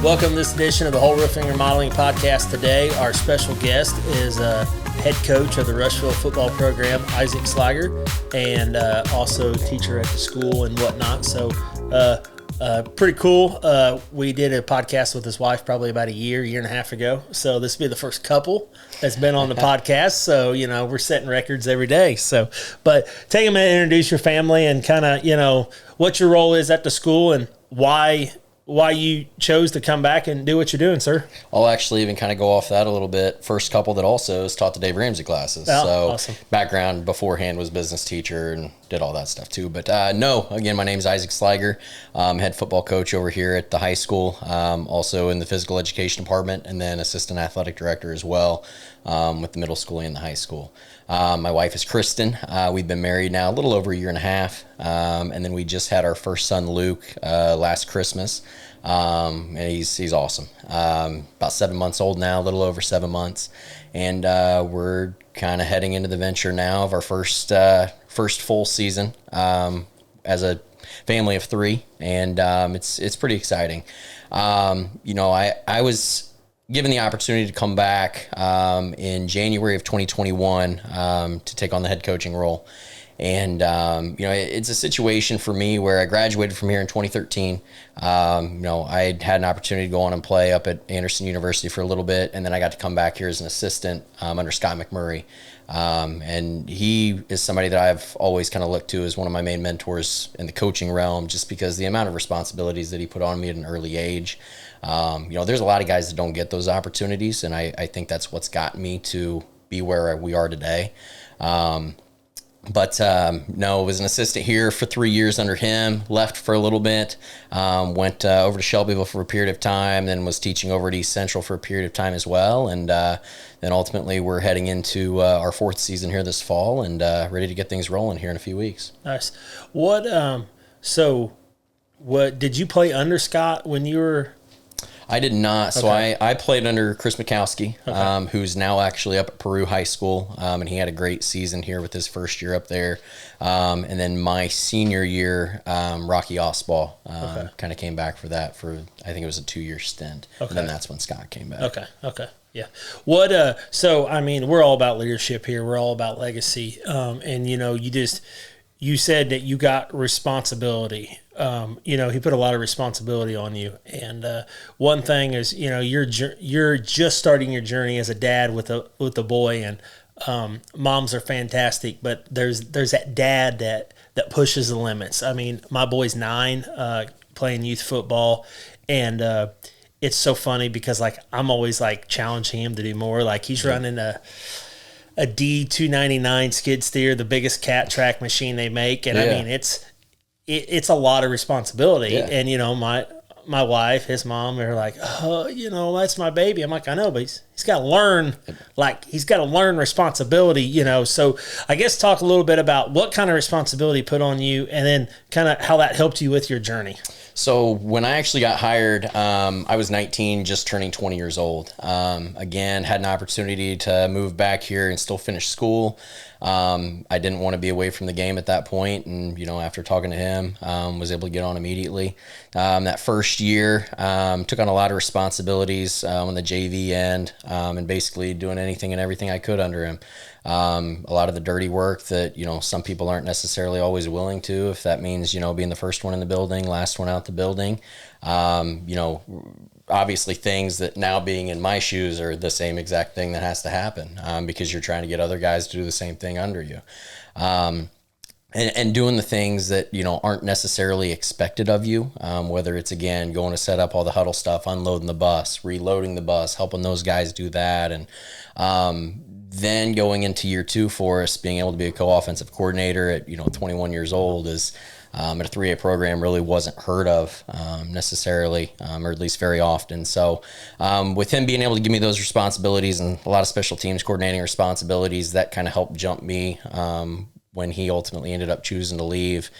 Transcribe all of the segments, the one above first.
Welcome to this edition of the Hoel Roofing and Remodeling Podcast. Today, our special guest is head coach of the Rushville Football program, Isaac Sliger, and also teacher at the school and whatnot. So, pretty cool. We did a podcast with his wife probably about a year and a half ago. So this will be the first couple that's been on the podcast. So, we're setting records every day. So, but take a minute to introduce your family and kind of, what your role is at the school and why you chose to come back and do what you're doing, sir. I'll actually even kind of go off that a little bit. First couple that also is taught the Dave Ramsey classes. Oh, so awesome. Background beforehand was business teacher and did all that stuff too. But again, my name is Isaac Sliger. Head football coach over here at the high school, also in the physical education department, and then assistant athletic director as well with the middle school and the high school. My wife is Kristen. We've been married now a little over a year and a half. And then we just had our first son, Luke, last Christmas. And he's awesome. About 7 months old now, a little over 7 months. And we're kind of heading into the venture now of our first full season as a family of three. And it's pretty exciting. I was given the opportunity to come back in January of 2021 to take on the head coaching role. And, it's a situation for me where I graduated from here in 2013. I had an opportunity to go on and play up at Anderson University for a little bit, and then I got to come back here as an assistant under Scott McMurray. And he is somebody that I've always kind of looked to as one of my main mentors in the coaching realm, just because the amount of responsibilities that he put on me at an early age. There's a lot of guys that don't get those opportunities, and I think that's what's gotten me to be where we are today. But was an assistant here for 3 years under him, left for a little bit, went over to Shelbyville for a period of time, then was teaching over at East Central for a period of time as well. And then ultimately we're heading into our fourth season here this fall and ready to get things rolling here in a few weeks. Nice. What did you play under Scott when you were? I did not. So Okay. I played under Chris Mikowski, who's now actually up at Peru High School, and he had a great season here with his first year up there. And then my senior year, Rocky Osball kind of came back for that I think it was a 2-year stint. Okay. And then that's when Scott came back. Okay. Yeah. What, we're all about leadership here. We're all about legacy. And you said that you got responsibility. He put a lot of responsibility on you. And one thing is, you're just starting your journey as a dad with a boy, and moms are fantastic, but there's that dad that pushes the limits. I mean, my boy's 9, playing youth football, and it's so funny because I'm always challenging him to do more. He's running a D299 skid steer, the biggest cat track machine they make. And I mean, it's a lot of responsibility. Yeah. And, my wife, his mom, they're like, that's my baby. I'm like, I know, but he's got to learn, responsibility, So I guess talk a little bit about what kind of responsibility put on you and then kind of how that helped you with your journey. So when I actually got hired, I was 19, just turning 20 years old. Again, had an opportunity to move back here and still finish school. I didn't want to be away from the game at that point. And, after talking to him, was able to get on immediately. That first year, took on a lot of responsibilities on the JV end, and basically doing anything and everything I could under him. A lot of the dirty work that, some people aren't necessarily always willing to, if that means, being the first one in the building, last one out the building. Obviously things that now being in my shoes are the same exact thing that has to happen, because you're trying to get other guys to do the same thing under you. And doing the things that, aren't necessarily expected of you, whether it's, again, going to set up all the huddle stuff, unloading the bus, reloading the bus, helping those guys do that. And then going into year 2 for us, being able to be a co-offensive coordinator at, 21 years old is at a 3A program really wasn't heard of necessarily, or at least very often. So with him being able to give me those responsibilities and a lot of special teams coordinating responsibilities, that kind of helped jump me when he ultimately ended up choosing to leave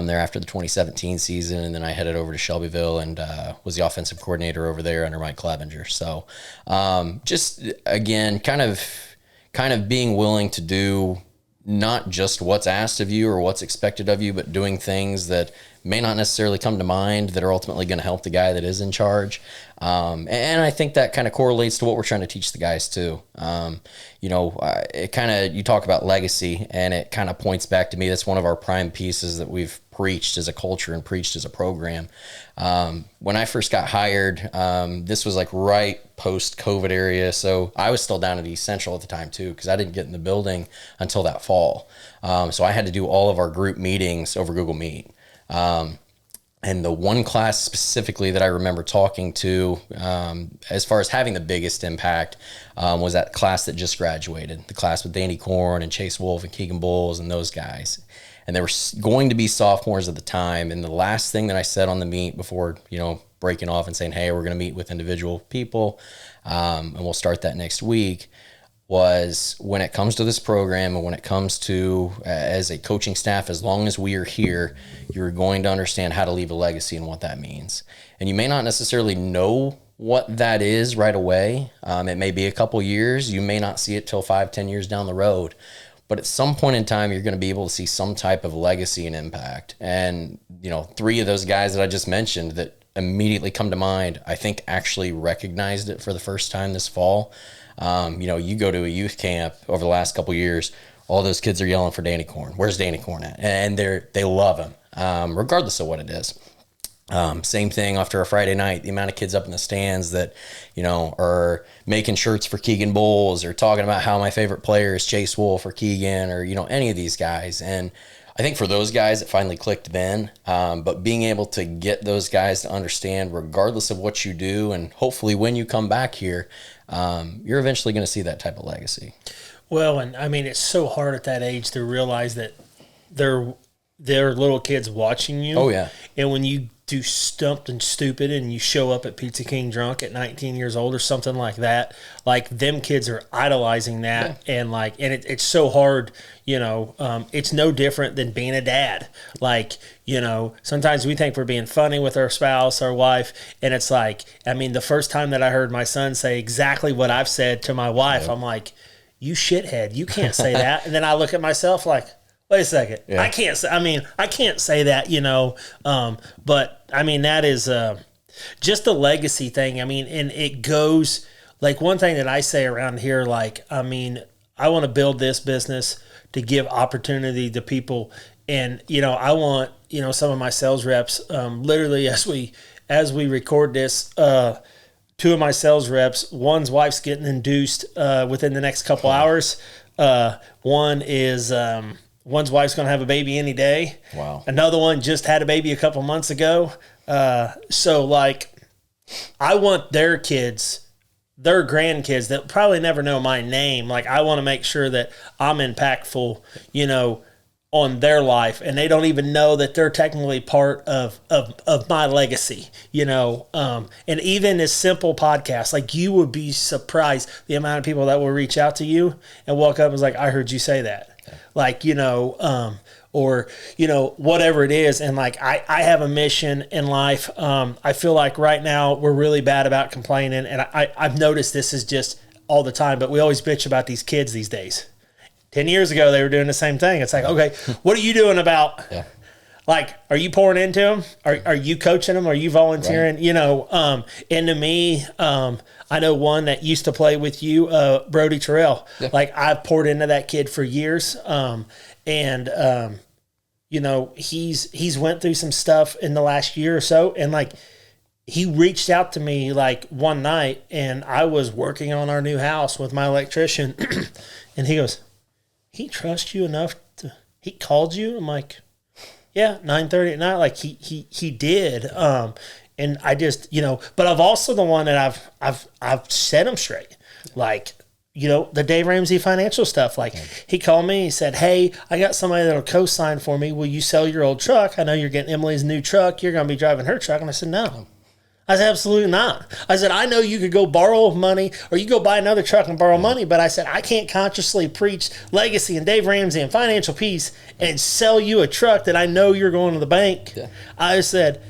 there after the 2017 season. And then I headed over to Shelbyville and was the offensive coordinator over there under Mike Clevenger. So just, again, kind of being willing to do not just what's asked of you or what's expected of you, but doing things that may not necessarily come to mind that are ultimately going to help the guy that is in charge. And I think that kind of correlates to what we're trying to teach the guys too. It kind of, you talk about legacy, and it kind of points back to me. That's one of our prime pieces that we've preached as a culture and preached as a program. When I first got hired, this was like right post-COVID area. So I was still down at East Central at the time too, because I didn't get in the building until that fall. So I had to do all of our group meetings over Google Meet. And the one class specifically that I remember talking to, as far as having the biggest impact, was that class that just graduated, the class with Danny Korn and Chase Wolf and Keegan Bowles and those guys. And they were going to be sophomores at the time. And the last thing that I said on the meet before, breaking off and saying, hey, we're going to meet with individual people, and we'll start that next week, was when it comes to this program and when it comes to as a coaching staff, as long as we are here, you're going to understand how to leave a legacy and what that means. And you may not necessarily know what that is right away. It may be a couple years. You may not see it till 5-10 years down the road. But at some point in time, you're going to be able to see some type of legacy and impact. And, 3 of those guys that I just mentioned that immediately come to mind, I think actually recognized it for the first time this fall. You go to a youth camp over the last couple of years, all those kids are yelling for Danny Korn. Where's Danny Korn at? And they love him, regardless of what it is. Same thing after a Friday night, the amount of kids up in the stands that, are making shirts for Keegan Bowles or talking about how my favorite player is Chase Wolf or Keegan or, any of these guys. And I think for those guys, it finally clicked then. But being able to get those guys to understand, regardless of what you do, and hopefully when you come back here, you're eventually going to see that type of legacy. Well, and I mean, it's so hard at that age to realize that they're little kids watching you. Oh, yeah. And when you do something stupid and you show up at Pizza King drunk at 19 years old or something like that, like them kids are idolizing that. Yeah. And it's so hard, it's no different than being a dad. Like, sometimes we think we're being funny with our spouse, our wife. And it's like, the first time that I heard my son say exactly what I've said to my wife, I'm like, you shithead, you can't say that. And then I look at myself like, wait a second. Yeah. I can't say that, but that is just a legacy thing. And it goes like one thing that I say around here, I want to build this business to give opportunity to people. And, I want, some of my sales reps, literally as we record this, 2 of my sales reps, one's wife's getting induced, within the next couple hours. One's wife's going to have a baby any day. Wow. Another one just had a baby a couple months ago. So I want their kids, their grandkids that probably never know my name. I want to make sure that I'm impactful, on their life, and they don't even know that they're technically part of my legacy, and even this simple podcast, you would be surprised the amount of people that will reach out to you and walk up and was like, I heard you say that. Or whatever it is. And I have a mission in life. I feel like right now we're really bad about complaining. And I've noticed this is just all the time, but we always bitch about these kids these days. 10 years ago, they were doing the same thing. It's like, okay, what are you doing about, are you pouring into them? Are you coaching them? Are you volunteering? Right. And to me, I know one that used to play with you, Brody Terrell. Yeah. I've poured into that kid for years. He's went through some stuff in the last year or so. And he reached out to me one night, and I was working on our new house with my electrician. And he goes, he trusts you enough he called you? I'm like, yeah, 9:30 at night. He did. And I just, but I've also the one that I've set him straight. The Dave Ramsey financial stuff. He called me, he said, hey, I got somebody that'll co-sign for me. Will you sell your old truck? I know you're getting Emily's new truck. You're going to be driving her truck. And I said, no. I said, absolutely not. I said, I know you could go borrow money or you go buy another truck and borrow money, but I said, I can't consciously preach legacy and Dave Ramsey and financial peace and sell you a truck that I know you're going to the bank. Yeah. I said,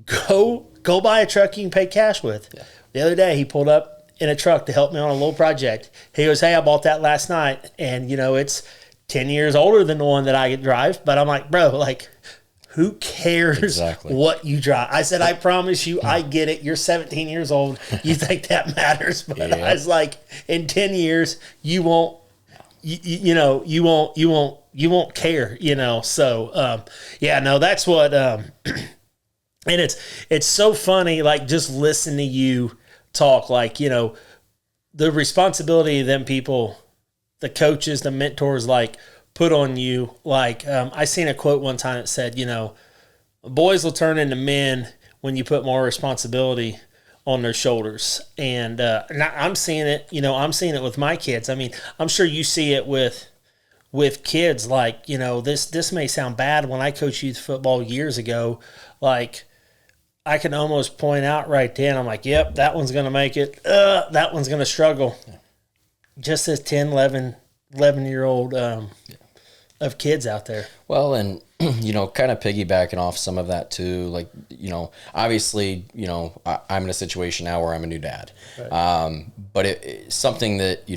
go buy a truck you can pay cash with. Yeah. The other day, he pulled up in a truck to help me on a little project. He goes, hey, I bought that last night. And, it's 10 years older than the one that I drive. But I'm like, bro, who cares what you drive? I said, I promise you, I get it. You're 17 years old. You think that matters. But I was like, in 10 years, you won't, you won't care, So, no, that's what, and it's so funny, like, just listen to you talk, like, the responsibility of them people, the coaches, the mentors, like, put on you. Like, I seen a quote one time that said, boys will turn into men when you put more responsibility on their shoulders. And I'm seeing it, I'm seeing it with my kids. I mean, I'm sure you see it with kids. Like, this may sound bad. When I coached youth football years ago, like, I can almost point out right then, I'm like, yep, that one's going to make it. That one's going to struggle. Just as 10, 11-year-old of kids out there. Well, and, kind of piggybacking off some of that too, like, obviously, I'm in a situation now where I'm a new dad. Right. But it's something that,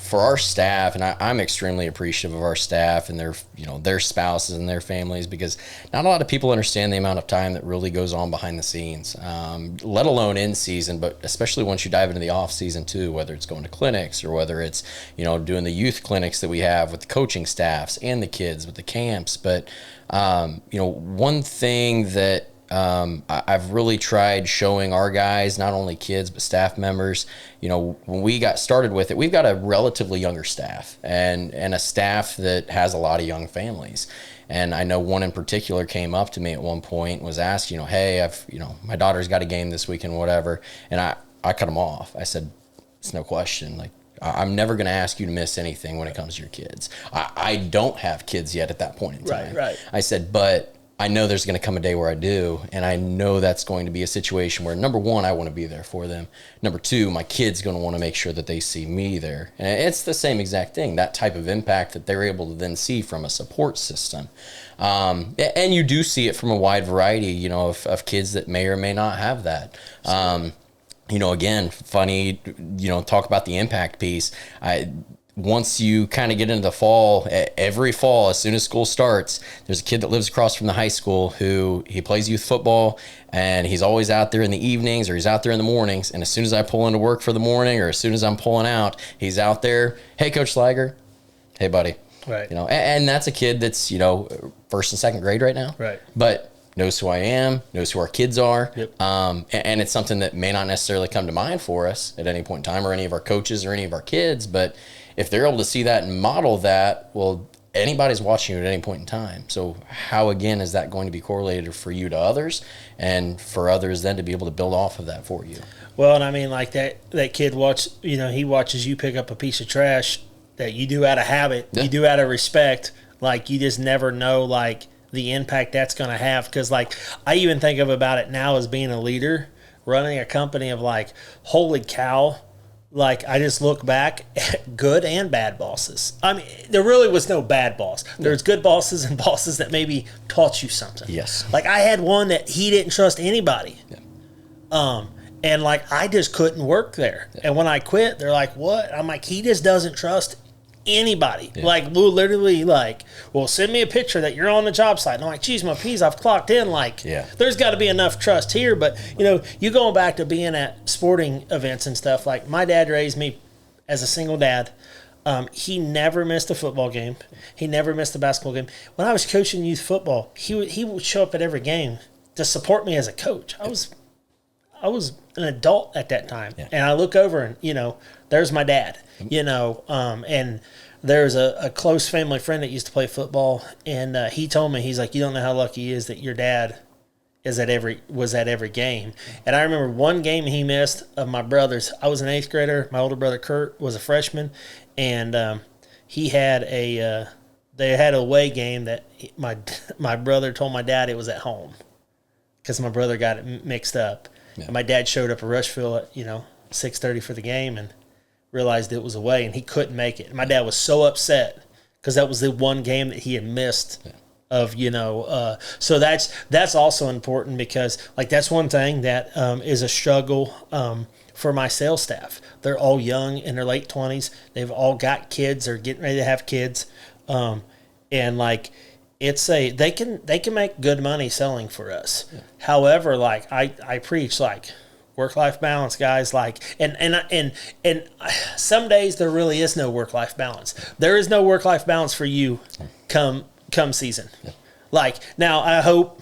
for our staff, and I'm extremely appreciative of our staff and their spouses and their families, because not a lot of people understand the amount of time that really goes on behind the scenes, let alone in season, but especially once you dive into the off season too, whether it's going to clinics or whether it's, doing the youth clinics that we have with the coaching staffs and the kids with the camps. But, one thing that I've really tried showing our guys, not only kids, but staff members, when we got started with it, we've got a relatively younger staff and a staff that has a lot of young families. And I know one in particular came up to me at one point and was asked, hey, my daughter's got a game this weekend, whatever. And I cut them off. I said, it's no question. Like, I'm never going to ask you to miss anything when it comes to your kids. I don't have kids yet at that point in time. Right. I said, but I know there's going to come a day where I do, and I know that's going to be a situation where, number one, I want to be there for them. Number two, my kid's going to want to make sure that they see me there. And it's the same exact thing, that type of impact that they're able to then see from a support system. And you do see it from a wide variety, of kids that may or may not have that. Again, funny, talk about the impact piece. Once you kind of get into the fall, every fall, as soon as school starts, there's a kid that lives across from the high school who he plays youth football, and he's always out there in the evenings or he's out there in the mornings. And as soon as I pull into work for the morning or as soon as I'm pulling out, he's out there. Hey, Coach Sliger. Hey, buddy. Right. And that's a kid that's, first and second grade right now. Right. But knows who I am, knows who our kids are. Yep. And it's something that may not necessarily come to mind for us at any point in time, or any of our coaches or any of our kids. But if they're able to see that and model that, well, anybody's watching you at any point in time. So how, again, is that going to be correlated for you to others, and for others then to be able to build off of that for you? Well, and I mean, like that kid he watches you pick up a piece of trash that you do out of habit, you do out of respect. Like, you just never know, like, the impact that's going to have. Because, like, I even think about it now as being a leader, running a company of, like, holy cow. Like, I just look back at good and bad bosses. I mean, there really was no bad boss. There's good bosses and bosses that maybe taught you something. Yes. Like, I had one that he didn't trust anybody. Yeah. And, like, I just couldn't work there. Yeah. And when I quit, they're like, what? I'm like, he just doesn't trust anybody. Yeah. Like, literally, like, well, send me a picture that you're on the job site. And I'm like, geez, my peas, I've clocked in. Like, there's got to be enough trust here. But, you going back to being at sporting events and stuff, like, my dad raised me as a single dad. He never missed a football game. He never missed a basketball game. When I was coaching youth football, he would show up at every game to support me as a coach. I was an adult at that time. Yeah. And I look over and, there's my dad, and there's a close family friend that used to play football. And he told me, he's like, you don't know how lucky he is that your dad was at every game. And I remember one game he missed of my brother's. I was an 8th grader. My older brother, Kurt, was a freshman. And they had a away game that my brother told my dad it was at home because my brother got it mixed up. Yeah. And my dad showed up at Rushville at 6:30 for the game and realized it was away, and he couldn't make it. And my dad was so upset because that was the one game that he had missed. Yeah. So that's also important because, like, that's one thing that is a struggle for my sales staff. They're all young in their late 20s. They've all got kids or getting ready to have kids, and like, they can make good money selling for us. Yeah. However, like I preach like work-life balance, guys. Like and some days there really is no work-life balance. There is no work-life balance for you come season. Yeah. Like now, I hope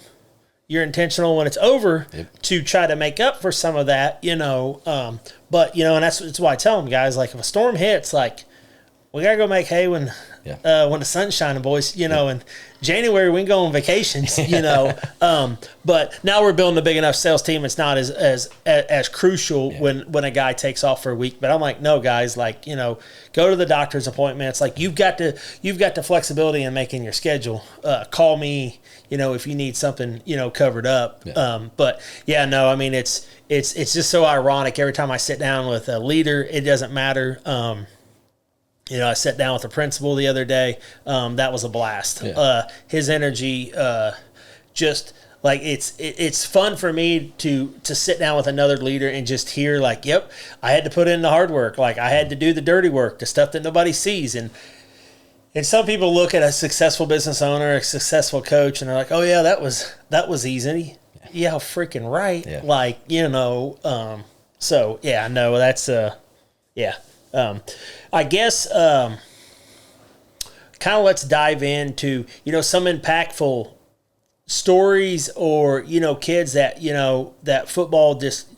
you're intentional when it's over to try to make up for some of that, you know. But you know, and that's why I tell them, guys, like if a storm hits, like we gotta go make hay when the sun's shining, boys. You know, in January we can go on vacations. You know, but now we're building a big enough sales team. It's not as crucial when a guy takes off for a week. But I'm like, no, guys, like you know, go to the doctor's appointments. Like you've got the flexibility in making your schedule. Call me, you know, if you need something, you know, covered up. Yeah. But yeah, no, I mean it's just so ironic. Every time I sit down with a leader, it doesn't matter. You know, I sat down with the principal the other day. That was a blast. Yeah. His energy, just like it's fun for me to sit down with another leader and just hear like, yep, I had to put in the hard work. Like I had to do the dirty work, the stuff that nobody sees. And some people look at a successful business owner, a successful coach, and they're like, oh yeah, that was easy. Yeah, freaking right. Yeah. Like, you know, so yeah, no, that's yeah. I guess kind of let's dive into, you know, some impactful stories or, you know, kids that, you know, that football just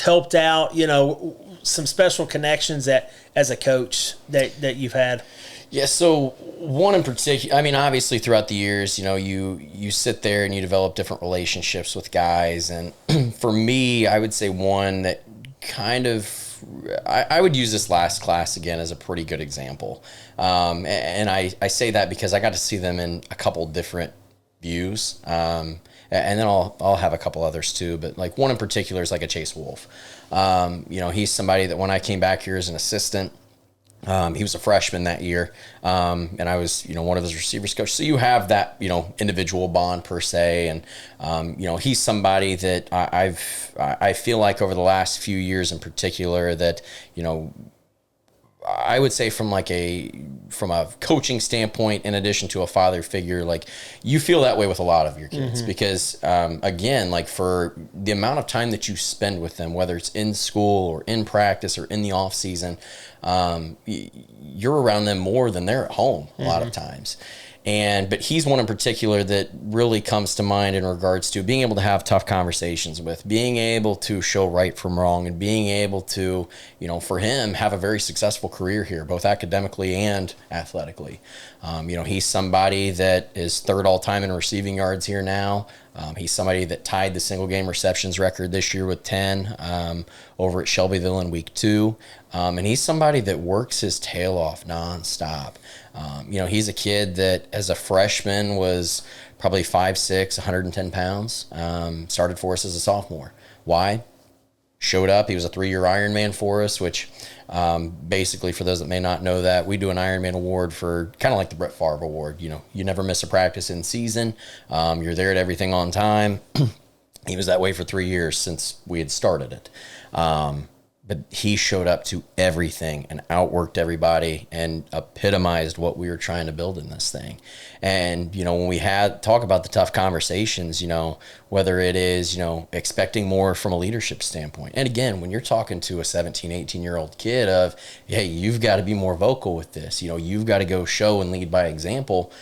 helped out, you know, some special connections that as a coach that you've had. Yeah, so one in particular, I mean, obviously throughout the years, you know, you sit there and you develop different relationships with guys. And for me, I would say one that kind of, I would use this last class again as a pretty good example. And I say that because I got to see them in a couple different views. And then I'll have a couple others too. But like one in particular is like a Chase Wolf. You know, he's somebody that when I came back here as an assistant, he was a freshman that year, and I was, you know, one of his receivers coach. So you have that, you know, individual bond per se, and you know, he's somebody that I feel like over the last few years in particular that, you know, I would say from a coaching standpoint, in addition to a father figure, like you feel that way with a lot of your kids because, again, like for the amount of time that you spend with them, whether it's in school or in practice or in the off season, you're around them more than they're at home a lot of times. But he's one in particular that really comes to mind in regards to being able to have tough conversations with, being able to show right from wrong, and being able to, you know, for him, have a very successful career here, both academically and athletically. You know, he's somebody that is third all-time in receiving yards here now. He's somebody that tied the single-game receptions record this year with 10 over at Shelbyville in week 2. And he's somebody that works his tail off nonstop. You know, he's a kid that as a freshman was probably 5'6", 110 pounds, started for us as a sophomore. Why? Showed up. He was a 3-year Ironman for us, which basically, for those that may not know that, we do an Ironman award for kind of like the Brett Favre award. You know, you never miss a practice in season. You're there at everything on time. He was that way for 3 years since we had started it. But he showed up to everything and outworked everybody and epitomized what we were trying to build in this thing. And, you know, when we talk about the tough conversations, you know, whether it is, you know, expecting more from a leadership standpoint. And again, when you're talking to a 17, 18-year-old kid of, hey, you've got to be more vocal with this, you know, you've got to go show and lead by example.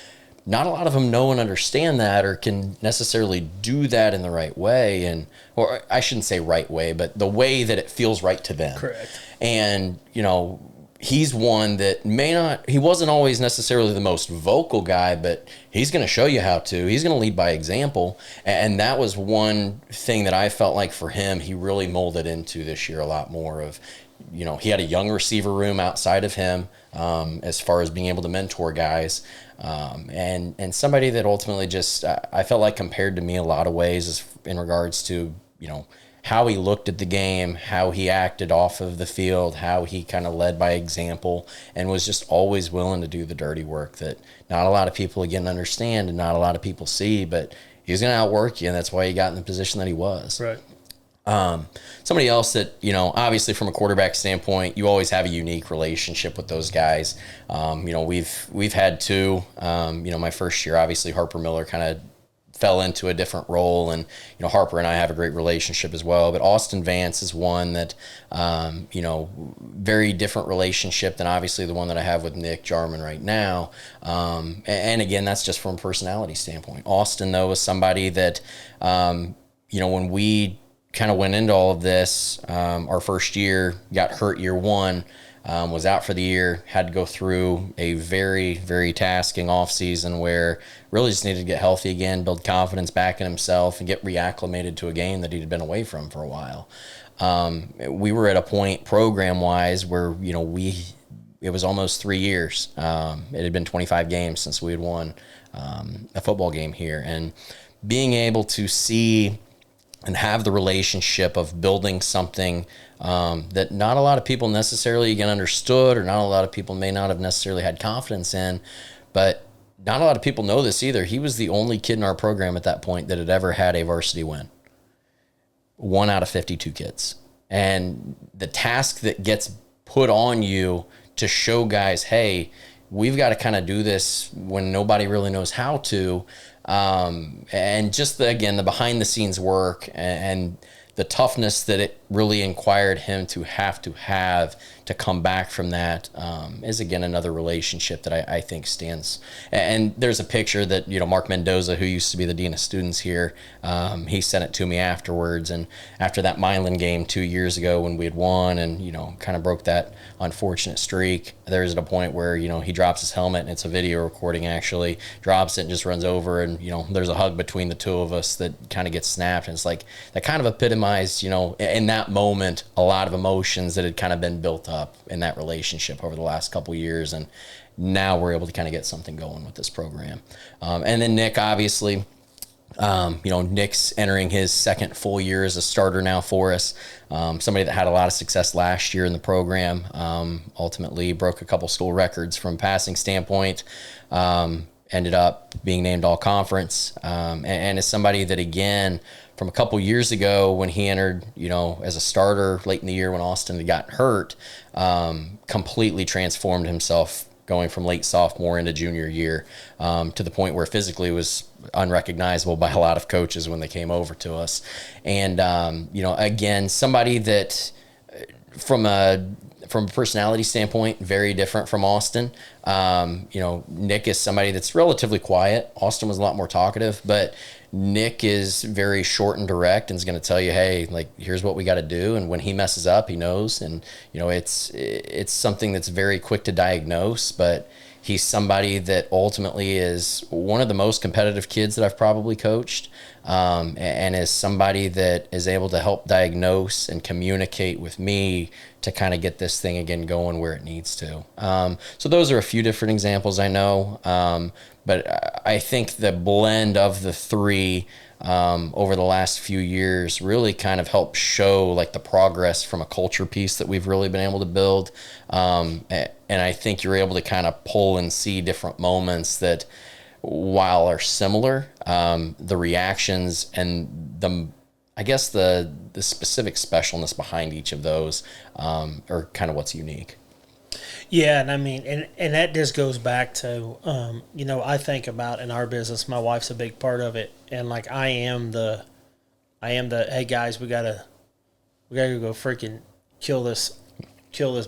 Not a lot of them know and understand that or can necessarily do that in the right way. Or I shouldn't say right way, but the way that it feels right to them. Correct. And, you know, he's one that he wasn't always necessarily the most vocal guy, but he's going to show you how to. He's going to lead by example. And that was one thing that I felt like for him, he really molded into this year a lot more of, you know, he had a young receiver room outside of him as far as being able to mentor guys. And somebody that ultimately just, I felt like compared to me a lot of ways in regards to, you know, how he looked at the game, how he acted off of the field, how he kind of led by example, and was just always willing to do the dirty work that not a lot of people, again, understand and not a lot of people see, but he was going to outwork you, and that's why he got in the position that he was. Right. Somebody else that, obviously from a quarterback standpoint, you always have a unique relationship with those guys. We've had two. My first year, obviously Harper Miller kind of fell into a different role, and Harper and I have a great relationship as well. But Austin Vance is one that very different relationship than obviously the one that I have with Nick Jarman right now. And again, that's just from a personality standpoint. Austin, though, is somebody that when we kind of went into all of this, our first year, got hurt year one, was out for the year, had to go through a very, very tasking offseason where really just needed to get healthy again, build confidence back in himself, and get reacclimated to a game that he'd been away from for a while. We were at a point program-wise where, it was almost 3 years. It had been 25 games since we had won a football game here. And being able to see and have the relationship of building something that not a lot of people necessarily again understood, or not a lot of people may not have necessarily had confidence in, but not a lot of people know this either. He was the only kid in our program at that point that had ever had a varsity win. 1 out of 52 kids. And the task that gets put on you to show guys, hey, we've got to kind of do this when nobody really knows how to. And just the behind the scenes work and the toughness that it really inquired him to have to come back from that is again another relationship that I think stands. And there's a picture that Mark Mendoza, who used to be the dean of students here, he sent it to me afterwards. And after that Milan game 2 years ago when we had won and kind of broke that unfortunate streak, there's at a point where he drops his helmet, and it's a video recording actually, drops it and just runs over, and there's a hug between the two of us that kind of gets snapped, and it's like that kind of epitomized in that moment a lot of emotions that had kind of been built up in that relationship over the last couple of years, and now we're able to kind of get something going with this program. And then Nick, obviously, Nick's entering his second full year as a starter now for us. Somebody that had a lot of success last year in the program, ultimately broke a couple school records from passing standpoint, ended up being named all conference, and is somebody that, again, from a couple years ago when he entered, as a starter late in the year when Austin had gotten hurt, completely transformed himself going from late sophomore into junior year, to the point where physically was unrecognizable by a lot of coaches when they came over to us. And, again, somebody that from a personality standpoint, very different from Austin. Nick is somebody that's relatively quiet. Austin was a lot more talkative, but Nick is very short and direct and is going to tell you, hey, here's what we got to do. And when he messes up, he knows. And, it's something that's very quick to diagnose, but he's somebody that ultimately is one of the most competitive kids that I've probably coached, and is somebody that is able to help diagnose and communicate with me to kind of get this thing again going where it needs to. So those are a few different examples I know, but I think the blend of the three over the last few years really kind of helped show the progress from a culture piece that we've really been able to build. And I think you're able to kind of pull and see different moments that, while are similar, the reactions and the specific specialness behind each of those are kind of what's unique. Yeah, and I mean, and that just goes back to, I think about in our business, my wife's a big part of it, and I am the, hey guys, we gotta go freaking kill this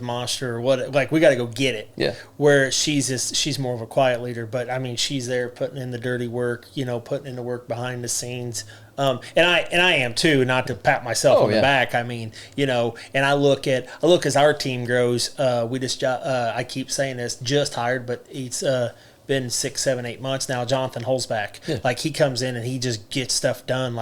monster or what, we gotta go get it. Yeah. Where she's more of a quiet leader, but I mean, she's there putting in the dirty work, putting in the work behind the scenes. And I am too, not to pat myself on the back. I mean, and I look as our team grows. We just, I keep saying this, just hired, but it's been 6, 7, 8 months now. Jonathan Holzback, he comes in and he just gets stuff done.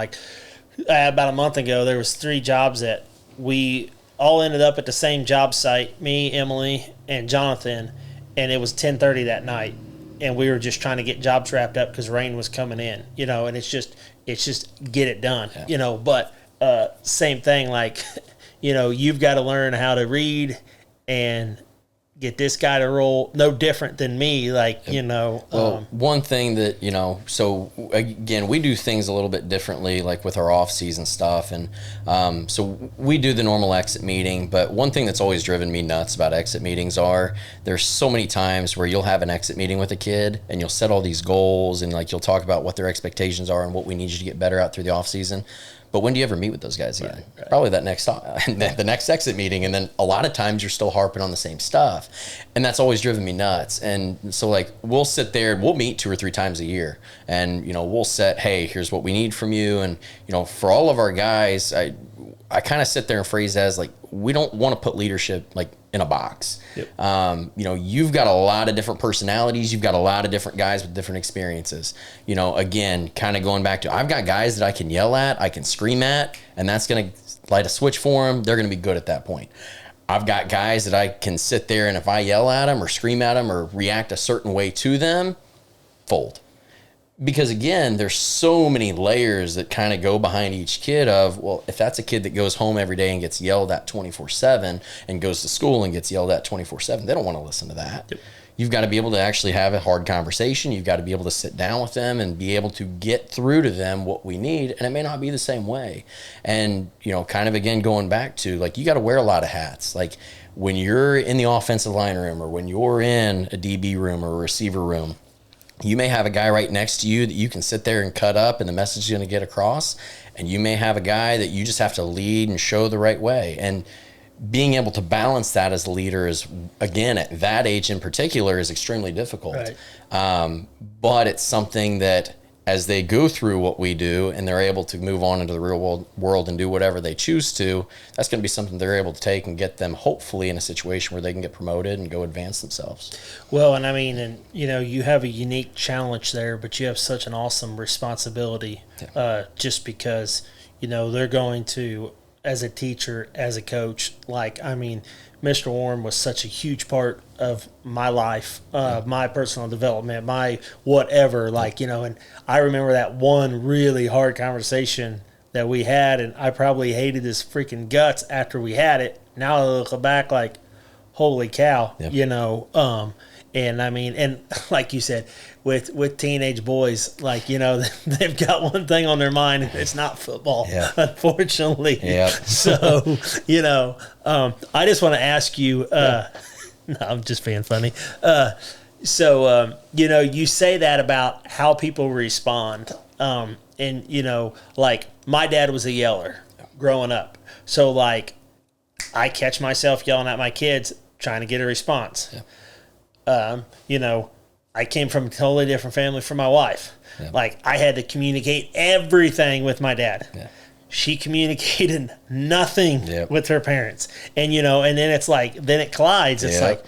About a month ago, there was 3 jobs that we all ended up at the same job site, me, Emily, and Jonathan, and it was 10:30 that night, and we were just trying to get jobs wrapped up because rain was coming in, and it's just get it done, but same thing, you've got to learn how to read and get this guy to roll no different than me. Like, you know, well, one thing that, you know, so again, we do things a little bit differently, like with our off season stuff. And so we do the normal exit meeting, but one thing that's always driven me nuts about exit meetings are there's so many times where you'll have an exit meeting with a kid and you'll set all these goals and like, you'll talk about what their expectations are and what we need you to get better at through the off season. But when do you ever meet with those guys again? Right. Probably that next the next exit meeting, and then a lot of times you're still harping on the same stuff, and that's always driven me nuts. And so like we'll sit there and we'll meet 2 or 3 times a year, and you know we'll set, hey, here's what we need from you, and you know for all of our guys, I kind of sit there and phrase as like we don't want to put leadership like in a box. Yep. You know, you've got a lot of different personalities. You've got a lot of different guys with different experiences. You know, again, kind of going back to, I've got guys that I can yell at, I can scream at, and that's going to light a switch for them. They're going to be good at that point. I've got guys that I can sit there and if I yell at them or scream at them or react a certain way to them, fold. Because again, there's so many layers that kind of go behind each kid of, well, if that's a kid that goes home every day and gets yelled at 24/7 and goes to school and gets yelled at 24/7, they don't want to listen to that. Yep. You've got to be able to actually have a hard conversation. You've got to be able to sit down with them and be able to get through to them what we need. And it may not be the same way. And, you know, kind of again, going back to like, you got to wear a lot of hats. Like when you're in the offensive line room or when you're in a DB room or a receiver room, you may have a guy right next to you that you can sit there and cut up and the message is going to get across. And you may have a guy that you just have to lead and show the right way. And being able to balance that as a leader is, again, at that age in particular, is extremely difficult. Right. But it's something that as they go through what we do and they're able to move on into the real world and do whatever they choose to, that's going to be something they're able to take and get them hopefully in a situation where they can get promoted and go advance themselves. Well, and I mean, and you know, you have a unique challenge there, but you have such an awesome responsibility just because, you know, they're going to, as a teacher, as a coach, like, I mean, Mr. Warren was such a huge part of my life, my personal development, my whatever, like, you know, and I remember that one really hard conversation that we had, and I probably hated his freaking guts after we had it. Now I look back like, holy cow, you know, and I mean, and like you said, with teenage boys, like, you know, they've got one thing on their mind, and it's not football, unfortunately. So, you know, I just want to ask you, no, I'm just being funny. So, you know, you say that about how people respond. And, you know, like my dad was a yeller growing up. So, like, I catch myself yelling at my kids, trying to get a response. You know, I came from a totally different family from my wife. Like, I had to communicate everything with my dad. She communicated nothing with her parents. And, you know, and then it's like, then it collides. It's like,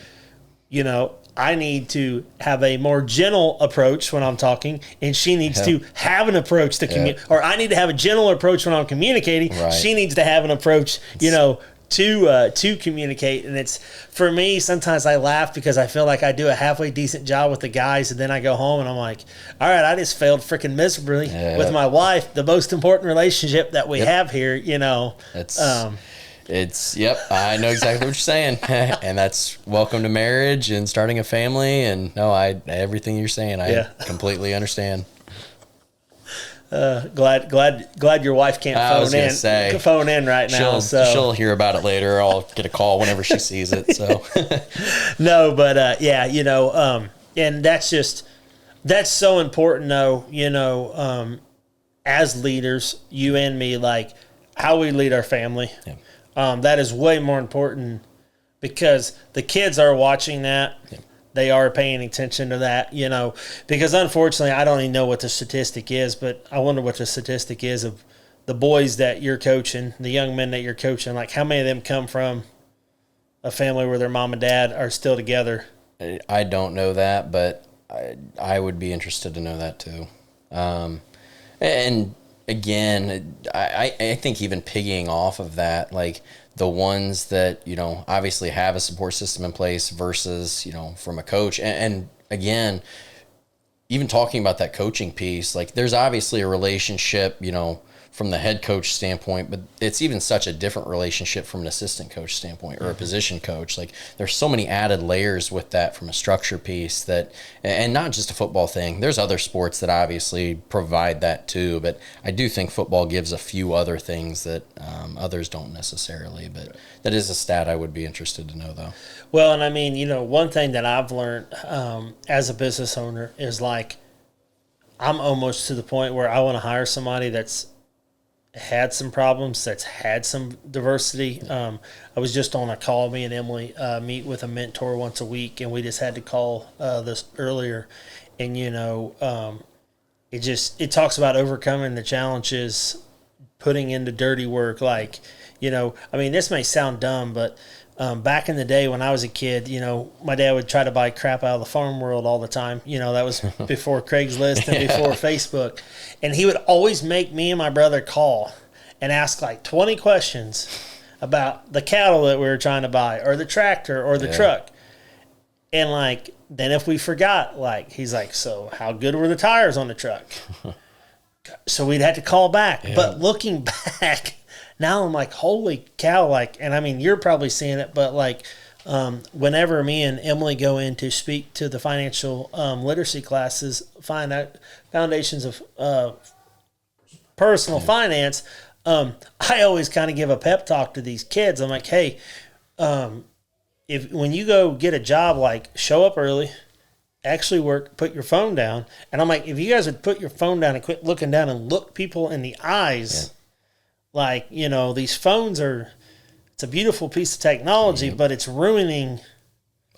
you know, I need to have a more gentle approach when I'm talking, and she needs to have an approach to communicate. Or I need to have a gentle approach when I'm communicating. She needs to have an approach, you know, to communicate. And it's, for me, sometimes I laugh because I feel like I do a halfway decent job with the guys, and then I go home and I'm like, all right, I just failed freaking miserably with my wife, the most important relationship that we have here, you know. It's I know exactly what you're saying. And that's welcome to marriage and starting a family, and everything you're saying, I completely understand. Glad your wife can't phone in right now. She'll hear about it later. I'll get a call whenever she sees it. So no, but you know, and that's so important though, you know, as leaders, you and me, like how we lead our family. That is way more important because the kids are watching that. They are paying attention to that, you know, because unfortunately, I don't even know what the statistic is, but I wonder what the statistic is of the boys that you're coaching, the young men that you're coaching. Like, how many of them come from a family where their mom and dad are still together? I don't know that, but I would be interested to know that too. And again, I think even piggying off of that, like the ones that, you know, obviously have a support system in place versus, you know, from a coach. And again, even talking about that coaching piece, like there's obviously a relationship, you know, from the head coach standpoint, but it's even such a different relationship from an assistant coach standpoint or a position coach. Like there's so many added layers with that from a structure piece that, and not just a football thing. There's other sports that obviously provide that too, but I do think football gives a few other things that others don't necessarily. But that is a stat I would be interested to know though. Well, and I mean, one thing that I've learned as a business owner is like, I'm almost to the point where I want to hire somebody that's had some problems, that's had some diversity. I was just on a call, me and Emily meet with a mentor once a week, and we just had to call this earlier. And, it talks about overcoming the challenges, putting into dirty work. Like, this may sound dumb, but back in the day when I was a kid, my dad would try to buy crap out of the farm world all the time. That was before Craigslist and before Facebook. And he would always make me and my brother call and ask like 20 questions about the cattle that we were trying to buy or the tractor or the truck. And like, then if we forgot, like, he's like, so how good were the tires on the truck? So we'd have to call back. Yeah. But looking back, now I'm like, holy cow, like, and I mean, you're probably seeing it, but like, whenever me and Emily go in to speak to the financial literacy classes, find out foundations of personal finance, I always kind of give a pep talk to these kids. I'm like, hey, when you go get a job, like, show up early, actually work, put your phone down. And I'm like, if you guys would put your phone down and quit looking down and look people in the eyes, like, these phones it's a beautiful piece of technology, but it's ruining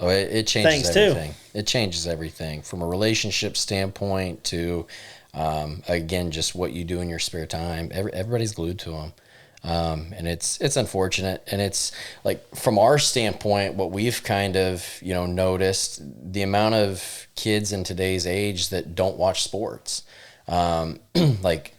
it changes things everything. too. It changes everything from a relationship standpoint to, again, just what you do in your spare time. Everybody's glued to them. And it's unfortunate. And it's like, from our standpoint, what we've kind of, noticed, the amount of kids in today's age that don't watch sports. Like,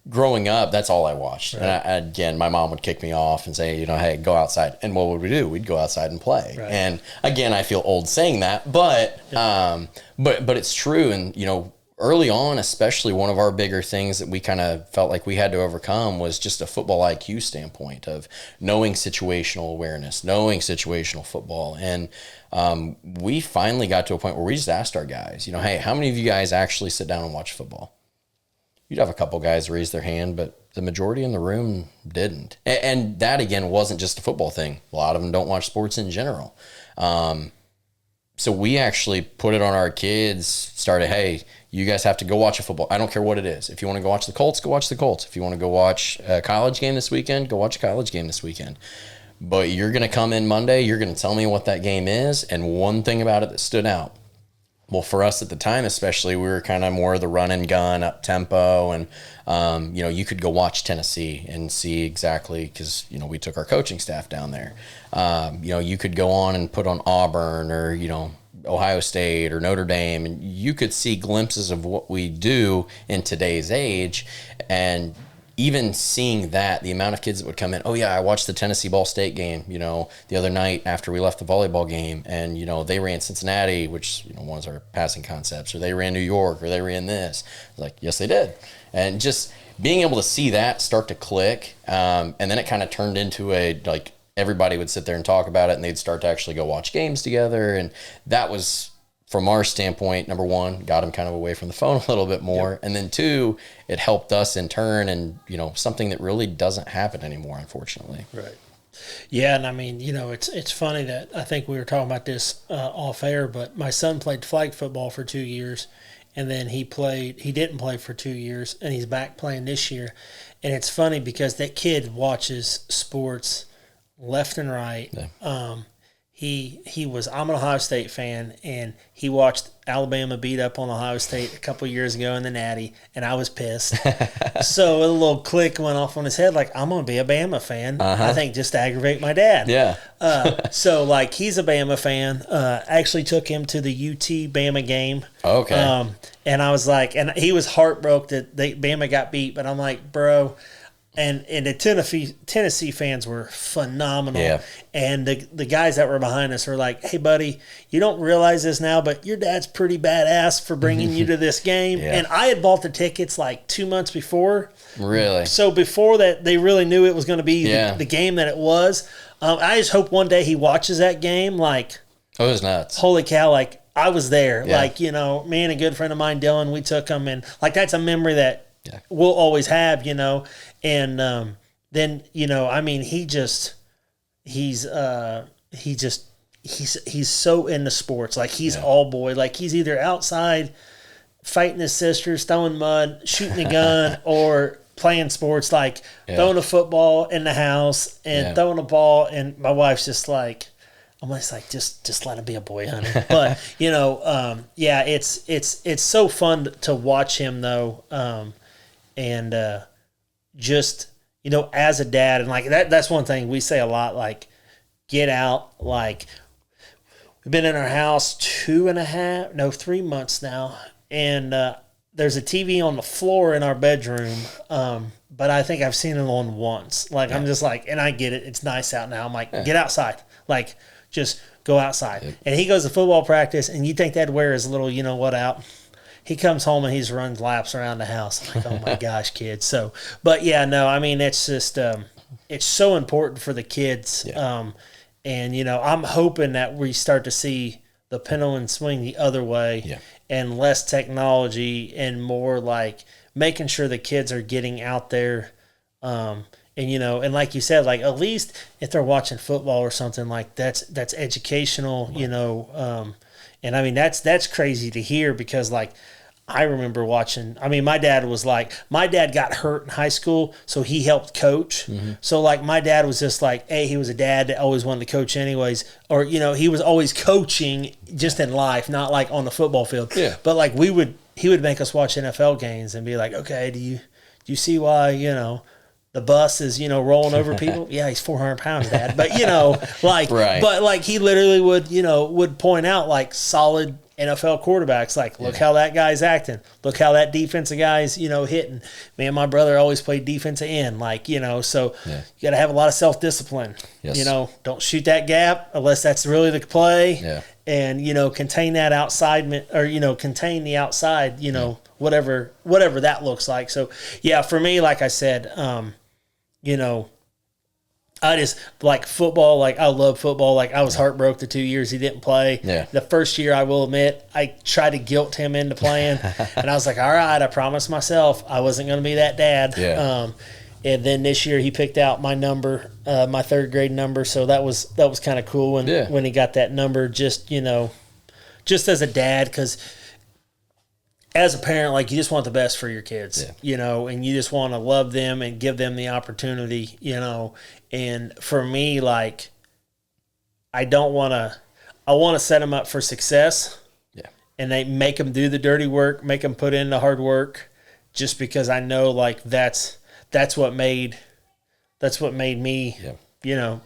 growing up, that's all I watched. Right. And again, my mom would kick me off and say, hey, go outside. And what would we do? We'd go outside and play. Right. And again, I feel old saying that, but it's true. And, early on, especially, one of our bigger things that we kind of felt like we had to overcome was just a football IQ standpoint of knowing situational awareness, knowing situational football. And we finally got to a point where we just asked our guys, hey, how many of you guys actually sit down and watch football? You'd have a couple guys raise their hand, but the majority in the room didn't. And that, again, wasn't just a football thing. A lot of them don't watch sports in general. So we actually put it on our kids, started, hey, you guys have to go watch a football. I don't care what it is. If you want to go watch the Colts, go watch the Colts. If you want to go watch a college game this weekend, go watch a college game this weekend. But you're going to come in Monday, you're going to tell me what that game is, and one thing about it that stood out. Well, for us at the time, especially, we were kind of more the run and gun, up tempo, and you could go watch Tennessee and see exactly, because we took our coaching staff down there. You could go on and put on Auburn or Ohio State or Notre Dame, and you could see glimpses of what we do in today's age. And even seeing that, the amount of kids that would come in, oh yeah, I watched the Tennessee Ball State game, the other night after we left the volleyball game, and, they ran Cincinnati, which, one of our passing concepts, or they ran New York, or they ran this. Like, yes, they did. And just being able to see that start to click, and then it kind of turned into everybody would sit there and talk about it, and they'd start to actually go watch games together. And that was, from our standpoint, number one, got them kind of away from the phone a little bit more. Yep. And then two, it helped us in turn, and, something that really doesn't happen anymore, unfortunately. Right. Yeah. And I mean, it's funny that I think we were talking about this off air, but my son played flag football for 2 years, and then he didn't play for 2 years, and he's back playing this year. And it's funny because that kid watches sports left and right. Yeah. I'm an Ohio State fan, and he watched Alabama beat up on Ohio State a couple years ago in the Natty, and I was pissed. So a little click went off on his head, like, I'm going to be a Bama fan. I think just to aggravate my dad. Yeah. So like, he's a Bama fan. Actually took him to the UT Bama game. Okay. And I was like, and he was heartbroken that Bama got beat, but I'm like, bro. And the Tennessee fans were phenomenal. Yeah. And the guys that were behind us were like, hey, buddy, you don't realize this now, but your dad's pretty badass for bringing you to this game. Yeah. And I had bought the tickets like 2 months before. Really? So before that, they really knew it was going to be the game that it was. I just hope one day he watches that game like, oh, it was nuts. holy cow, like I was there. Yeah. Like, you know, me and a good friend of mine, Dylan, we took him. And like that's a memory that we'll always have, you know. And then, you know, I mean, he's so into sports. Like he's all boy. Like he's either outside fighting his sisters, throwing mud, shooting a gun, or playing sports, like throwing a football in the house and throwing a ball. And my wife's just like, I'm just like, just let him be a boy, honey. But you know, it's so fun to watch him though, and just, you know, as a dad, and like that's one thing we say a lot, like get out. Like we've been in our house 3 months now, and there's a TV on the floor in our bedroom, but I think I've seen it on once. Like I'm just like, and I get it, it's nice out now. I'm like, get outside, like just go outside. Yep. And he goes to football practice, and you think that'd wear his little, you know what, out. He comes home and he's runs laps around the house. I'm like, oh my gosh, kids. So, but yeah, no, I mean, it's just, it's so important for the kids. Yeah. And, you know, I'm hoping that we start to see the pendulum swing the other way and less technology and more like making sure the kids are getting out there. And, you know, and like you said, like at least if they're watching football or something, like that's educational, you know. And I mean, that's crazy to hear because like, I remember watching, I mean, my dad got hurt in high school, so he helped coach. Mm-hmm. So, like, my dad was just like, hey, he was a dad that always wanted to coach anyways. Or, you know, he was always coaching just in life, not like on the football field. Yeah. But, like, he would make us watch NFL games and be like, okay, do you see why, you know, the bus is, you know, rolling over people? Yeah, he's 400 pounds, Dad. But, you know, like, but, like, he literally would point out, like, solid NFL quarterbacks, like, look how that guy's acting. Look how that defensive guy's, you know, hitting. Man, my brother always played defensive end, like, you know, so you got to have a lot of self-discipline. Yes. You know, don't shoot that gap unless that's really the play. Yeah. And, you know, contain that outside, or, you know, contain the outside, you know, whatever that looks like. So, yeah, for me, like I said, you know, I just like football. Like I love football. Like I was heartbroken the 2 years he didn't play. Yeah. The first year, I will admit, I tried to guilt him into playing, and I was like, "All right, I promised myself I wasn't going to be that dad." Yeah. And then this year he picked out my number, my third grade number. So that was kind of cool when he got that number. Just, you know, just as a dad, because as a parent, like you just want the best for your kids, you know, and you just want to love them and give them the opportunity, you know. And for me, like, I want to set them up for success. Yeah. And they make them do the dirty work, make them put in the hard work, just because I know, like, that's what made me, you know,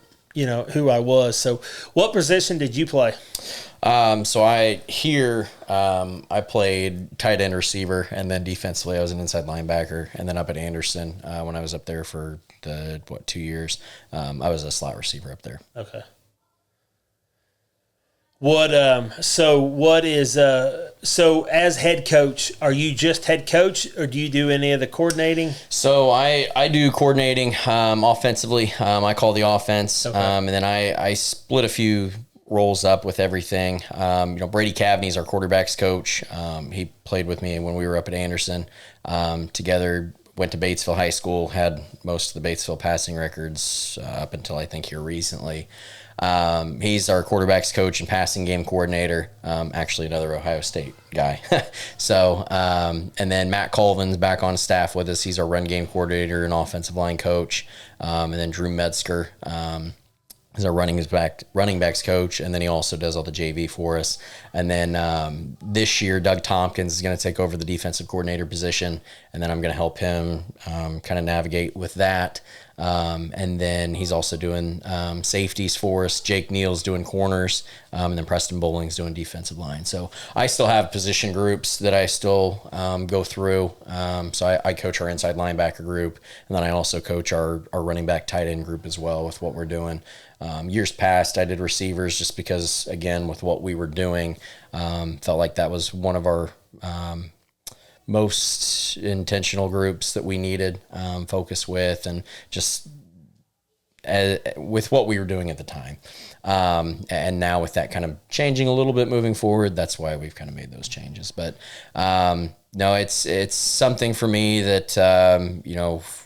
who I was. So what position did you play? So I played tight end receiver, and then defensively I was an inside linebacker, and then up at Anderson, when I was up there for 2 years, I was a slot receiver up there. Okay. So as head coach, are you just head coach, or do you do any of the coordinating? So I do coordinating, offensively. I call the offense, and then I split a few roles up with everything. You know, Brady Cavney's our quarterback's coach. He played with me when we were up at Anderson together. Went to Batesville High School, had most of the Batesville passing records up until I think here recently. He's our quarterback's coach and passing game coordinator, actually another Ohio State guy. So, and then Matt Colvin's back on staff with us. He's our run game coordinator and offensive line coach. And then Drew Metzger is our running backs coach, and then he also does all the JV for us. And then this year, Doug Tompkins is going to take over the defensive coordinator position, and then I'm going to help him kind of navigate with that. And then he's also doing safeties for us. Jake Neal's doing corners, and then Preston Bowling's doing defensive line. So I still have position groups that I still go through. So I coach our inside linebacker group, and then I also coach our running back tight end group as well with what we're doing. Years past, I did receivers just because, again, with what we were doing, felt like that was one of our most intentional groups that we needed focus with, and just with what we were doing at the time. And now with that kind of changing a little bit moving forward, that's why we've kind of made those changes. But no, it's something for me that,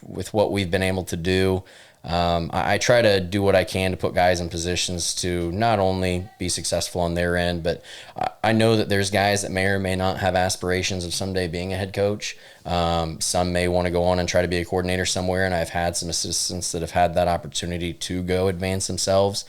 with what we've been able to do, I try to do what I can to put guys in positions to not only be successful on their end, but I know that there's guys that may or may not have aspirations of someday being a head coach. Some may want to go on and try to be a coordinator somewhere, and I've had some assistants that have had that opportunity to go advance themselves.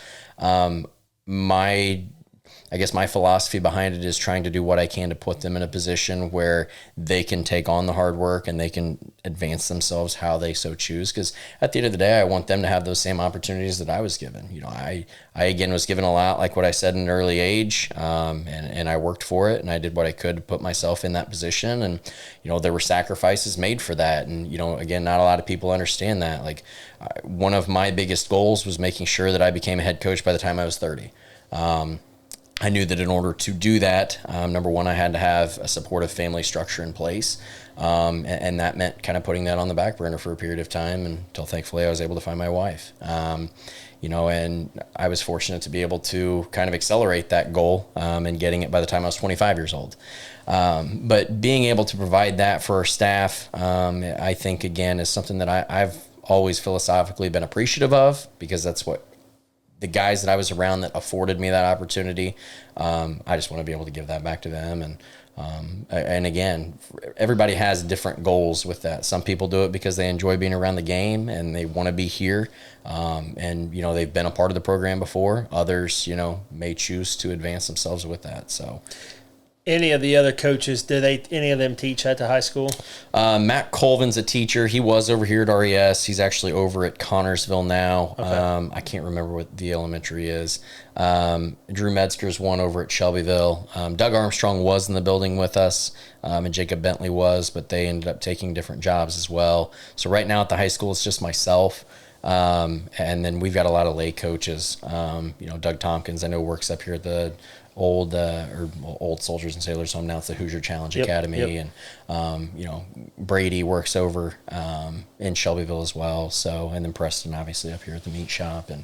I guess my philosophy behind it is trying to do what I can to put them in a position where they can take on the hard work and they can advance themselves how they so choose. Because at the end of the day, I want them to have those same opportunities that I was given. I again was given a lot, like what I said in an early age, and I worked for it, and I did what I could to put myself in that position. And there were sacrifices made for that. And again, not a lot of people understand that. Like, one of my biggest goals was making sure that I became a head coach by the time I was 30. I knew that in order to do that, number one, I had to have a supportive family structure in place. And that meant kind of putting that on the back burner for a period of time until thankfully I was able to find my wife. And I was fortunate to be able to kind of accelerate that goal and getting it by the time I was 25 years old. But being able to provide that for our staff, I think, again, is something that I've always philosophically been appreciative of, because that's what the guys that I was around that afforded me that opportunity. I just want to be able to give that back to them. And again, everybody has different goals with that. Some people do it because they enjoy being around the game and they want to be here. And they've been a part of the program before. Others, may choose to advance themselves with that. So any of the other coaches, any of them teach at the high school? Matt Colvin's a teacher. He was over here at RES. He's actually over at Connorsville now. Okay. I can't remember what the elementary is. Drew Metzger's one over at Shelbyville. Doug Armstrong was in the building with us, and Jacob Bentley was, but they ended up taking different jobs as well. So right now at the high school, it's just myself. And then we've got a lot of lay coaches. Doug Tompkins, I know, works up here at the old Soldiers and Sailors Home. Now it's the Hoosier Challenge Academy. Yep. And Brady works over in Shelbyville as well. So, and then Preston obviously up here at the meat shop. And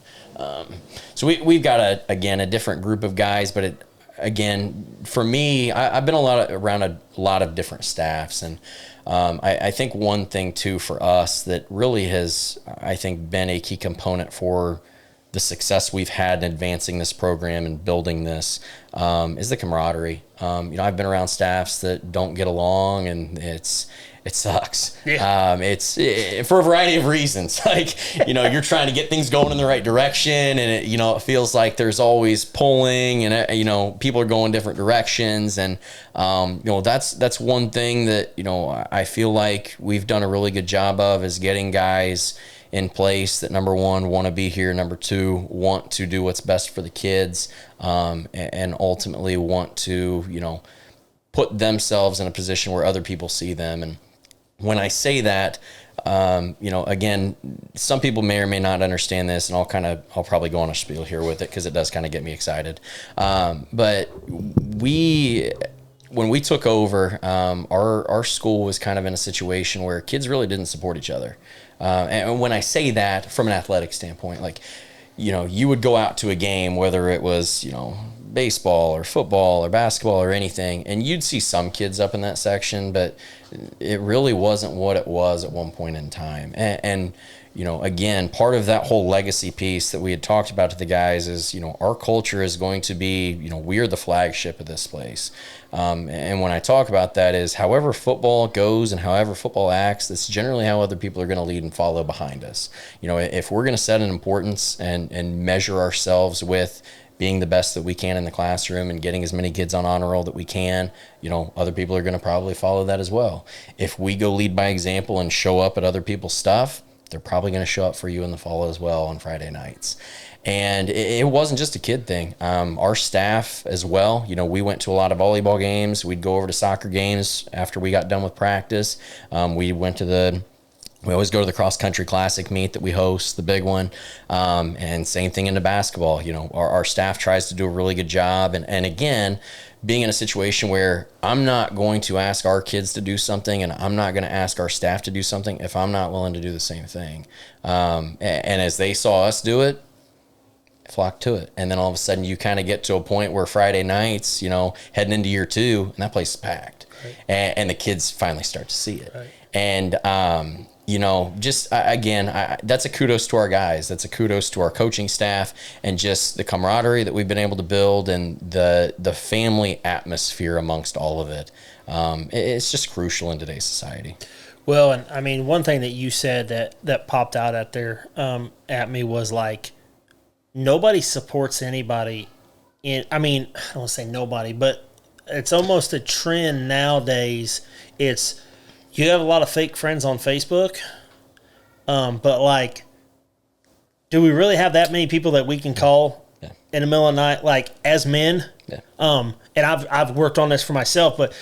so we've got a different group of guys. But again, for me, I've been around a lot of different staffs, and I think one thing too for us that really has, I think, been a key component for the success we've had in advancing this program and building this is the camaraderie. I've been around staffs that don't get along, and it sucks. Yeah. It's for a variety of reasons. Like, you're trying to get things going in the right direction, and it feels like there's always pulling, and people are going different directions, and that's one thing that I feel like we've done a really good job of, is getting guys in place that, number one, want to be here, number two, want to do what's best for the kids, and ultimately want to, put themselves in a position where other people see them. And when I say that, again, some people may or may not understand this, and I'll probably go on a spiel here with it because it does kind of get me excited. But when we took over, our school was kind of in a situation where kids really didn't support each other. And when I say that from an athletic standpoint, like, you would go out to a game, whether it was, baseball or football or basketball or anything, and you'd see some kids up in that section, but it really wasn't what it was at one point in time. And again, part of that whole legacy piece that we had talked about to the guys is, our culture is going to be, we're the flagship of this place. And when I talk about that is, however football goes and however football acts, that's generally how other people are going to lead and follow behind us. If we're going to set an importance and measure ourselves with being the best that we can in the classroom and getting as many kids on honor roll that we can, other people are going to probably follow that as well. If we go lead by example and show up at other people's stuff, they're probably going to show up for you in the fall as well on Friday nights. And it wasn't just a kid thing. Our staff as well, we went to a lot of volleyball games. We'd go over to soccer games after we got done with practice. We always go to the cross-country classic meet that we host, the big one. And same thing into basketball. Our staff tries to do a really good job. And again, being in a situation where I'm not going to ask our kids to do something and I'm not going to ask our staff to do something if I'm not willing to do the same thing. And as they saw us do it, flock to it. And then all of a sudden you kind of get to a point where Friday nights, heading into year 2, and that place is packed. Right. And the kids finally start to see it. Right. And, that's a kudos to our guys. That's a kudos to our coaching staff and just the camaraderie that we've been able to build and the family atmosphere amongst all of it. It's just crucial in today's society. Well, and I mean, one thing that you said that popped out at me was like, nobody supports anybody I don't want to say nobody, but it's almost a trend nowadays. You have a lot of fake friends on Facebook, but like, do we really have that many people that we can call in the middle of the night, like as men? Yeah. And I've worked on this for myself, but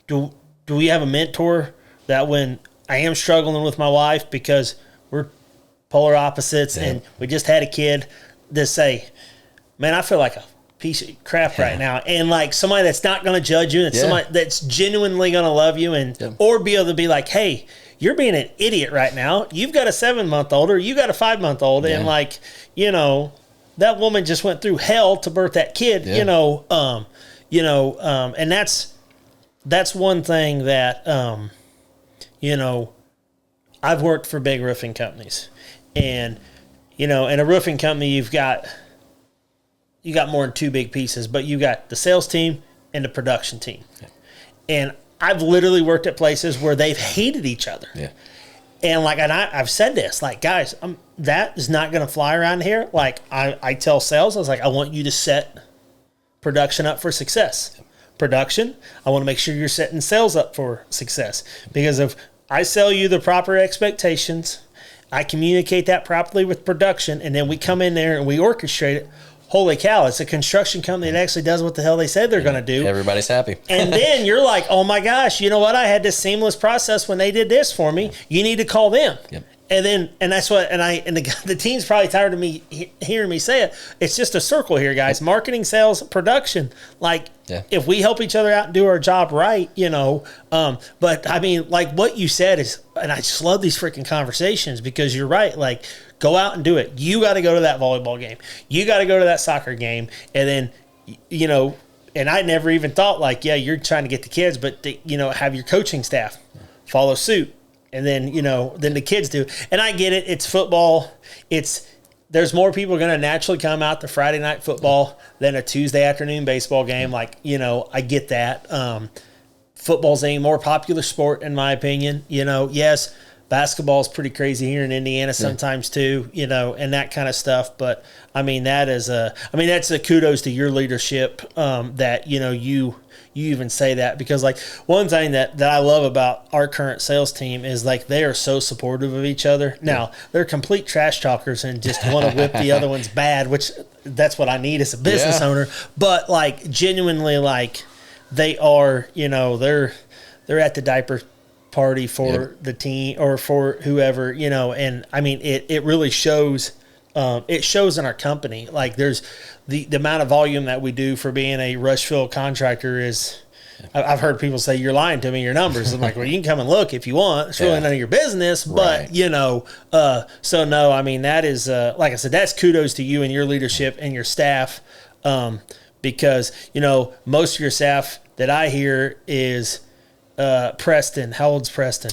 do we have a mentor that when I am struggling with my wife because we're polar opposites and we just had a kid, to say, man, I feel like a piece of crap right now, and like somebody that's not going to judge you, and somebody that's genuinely going to love you, and or be able to be like, hey, you're being an idiot right now. You've got a 7-month-old or you got a 5-month-old, and like, that woman just went through hell to birth that kid. And that's one thing that I've worked for big roofing companies, and in a roofing company, you got more than 2 big pieces, but you got the sales team and the production team. Yeah. And I've literally worked at places where they've hated each other. Yeah. And I've said this, like, guys, that is not going to fly around here. Like, I tell sales, I was like, I want you to set production up for success. Yeah. Production, I want to make sure you're setting sales up for success. Because if I sell you the proper expectations, I communicate that properly with production, and then we come in there and we orchestrate it. Holy cow, it's a construction company that actually does what the hell they said they're going to do. Everybody's happy. And then you're like, oh my gosh, you know what? I had this seamless process when they did this for me. You need to call them. Yep. And that's what, and the team's probably tired of me hearing me say it. It's just a circle here, guys. Marketing, sales, production. Like, if we help each other out and do our job right, but I mean, like what you said is, and I just love these freaking conversations because you're right. Like, go out and do it. You got to go to that volleyball game. You got to go to that soccer game. And then, and I never even thought like, you're trying to get the kids, but have your coaching staff follow suit. And then, then the kids do. And I get it. It's football. There's more people going to naturally come out to Friday night football than a Tuesday afternoon baseball game. Like, I get that. Football's a more popular sport, in my opinion. Yes, basketball's pretty crazy here in Indiana sometimes too, and that kind of stuff. But I mean, that's a kudos to your leadership, that, you even say that, because like one thing that I love about our current sales team is like they are so supportive of each other. Now they're complete trash talkers and just want to whip the other one's bad, which that's what I need as a business owner. But like genuinely, like they are, they're at the diaper party for the team or for whoever, and I mean it really shows. It shows in our company. Like there's the amount of volume that we do for being a Rushville contractor is, I've heard people say, you're lying to me, your numbers. I'm like, well, you can come and look if you want. It's really none of your business. But, so no, I mean, that is, like I said, that's kudos to you and your leadership and your staff. Because, most of your staff that I hear is Preston. How old's Preston?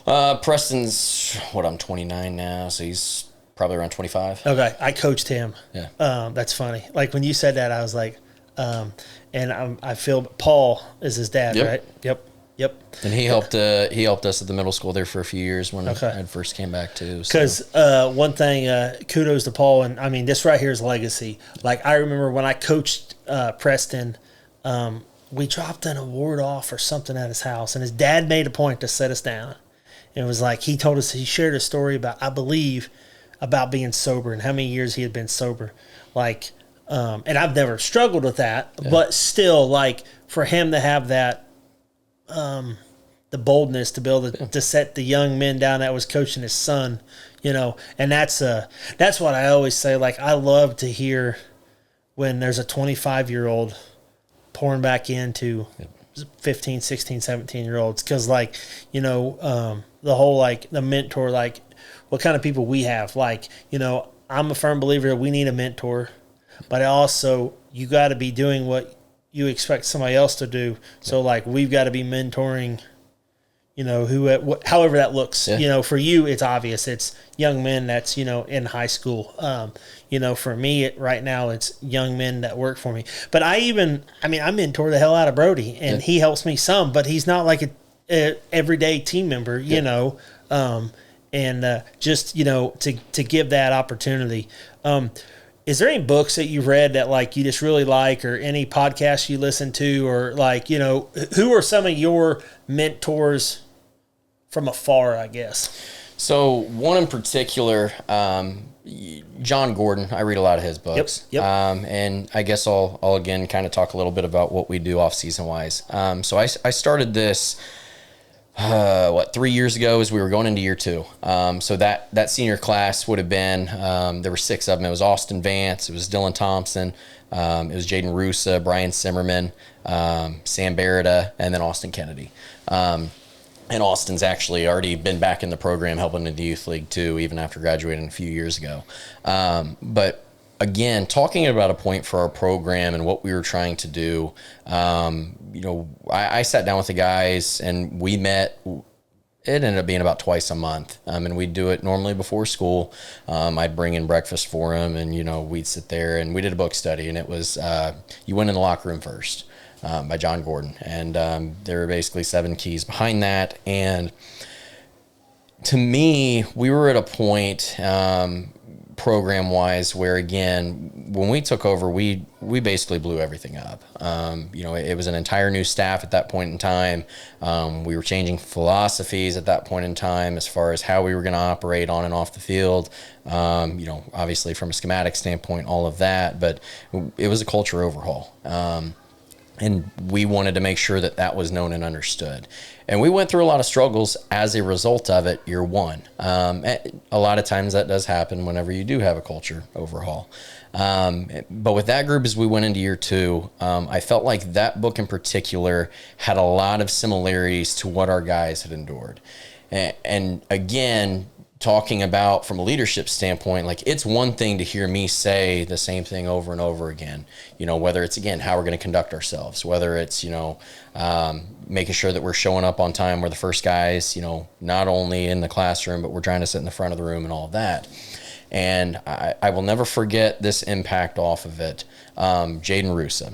Preston's, I'm 29 now, so he's probably around 25. Okay, I coached him. Yeah, that's funny. Like when you said that, I was like, and I feel Paul is his dad, right? Yep. And he helped us at the middle school there for a few years when I first came back too. Because one thing, kudos to Paul, and I mean this right here is legacy. Like I remember when I coached Preston, we dropped an award off or something at his house, and his dad made a point to sit us down. And it was like, he told us, he shared a story about, I believe, about being sober and how many years he had been sober. Like, and I've never struggled with that, but still, like, for him to have that, the boldness to be able to set the young men down that was coaching his son, you know, and that's what I always say. Like, I love to hear when there's a 25-year-old pouring back into 15, 16, 17-year-olds. Cause like, you know, the whole, like the mentor, like what kind of people we have, like, you know, I'm a firm believer that we need a mentor, but also you got to be doing what you expect somebody else to do. So like, we've got to be mentoring, you know, however that looks. You know, for you, it's obvious. It's young men that's, you know, in high school. You know, for me, right now, it's young men that work for me. But I mentor the hell out of Brody, and he helps me some, but he's not like a everyday team member, you know, and just, you know, to give that opportunity. Is there any books that you've read that like you just really like, or any podcasts you listen to, or like, you know, who are some of your mentors from afar, I guess? So one in particular, John Gordon. I read a lot of his books. Yep. And I guess I'll again kind of talk a little bit about what we do off season wise. So I started this 3 years ago as we were going into year 2. So that senior class would have been, there were 6 of them. It was Austin Vance, it was Dylan Thompson, it was Jaden Rusa, Brian Simmerman, Sam Barretta, and then Austin Kennedy. And Austin's actually already been back in the program helping in the youth league too, even after graduating a few years ago. But again, talking about a point for our program and what we were trying to do, you know, I sat down with the guys and we met. It ended up being about twice a month, and we'd do it normally before school. I'd bring in breakfast for them, and, you know, we'd sit there and we did a book study, and it was You Went in the Locker Room First by John Gordon. And there were basically 7 keys behind that. And to me, we were at a point program-wise where, again, when we took over, we basically blew everything up. You know, it was an entire new staff at that point in time. We were changing philosophies at that point in time as far as how we were going to operate on and off the field. You know, obviously from a schematic standpoint, all of that, but it was a culture overhaul. And we wanted to make sure that that was known and understood. And we went through a lot of struggles as a result of it year 1. A lot of times that does happen whenever you do have a culture overhaul. But with that group, as we went into year 2, I felt like that book in particular had a lot of similarities to what our guys had endured. And again, talking about from a leadership standpoint, like, it's one thing to hear me say the same thing over and over again, you know, whether it's, again, how we're going to conduct ourselves, whether it's, you know, making sure that we're showing up on time. We're the first guys, you know, not only in the classroom, but we're trying to sit in the front of the room and all of that. And I will never forget this impact off of it. Jaden Rusa.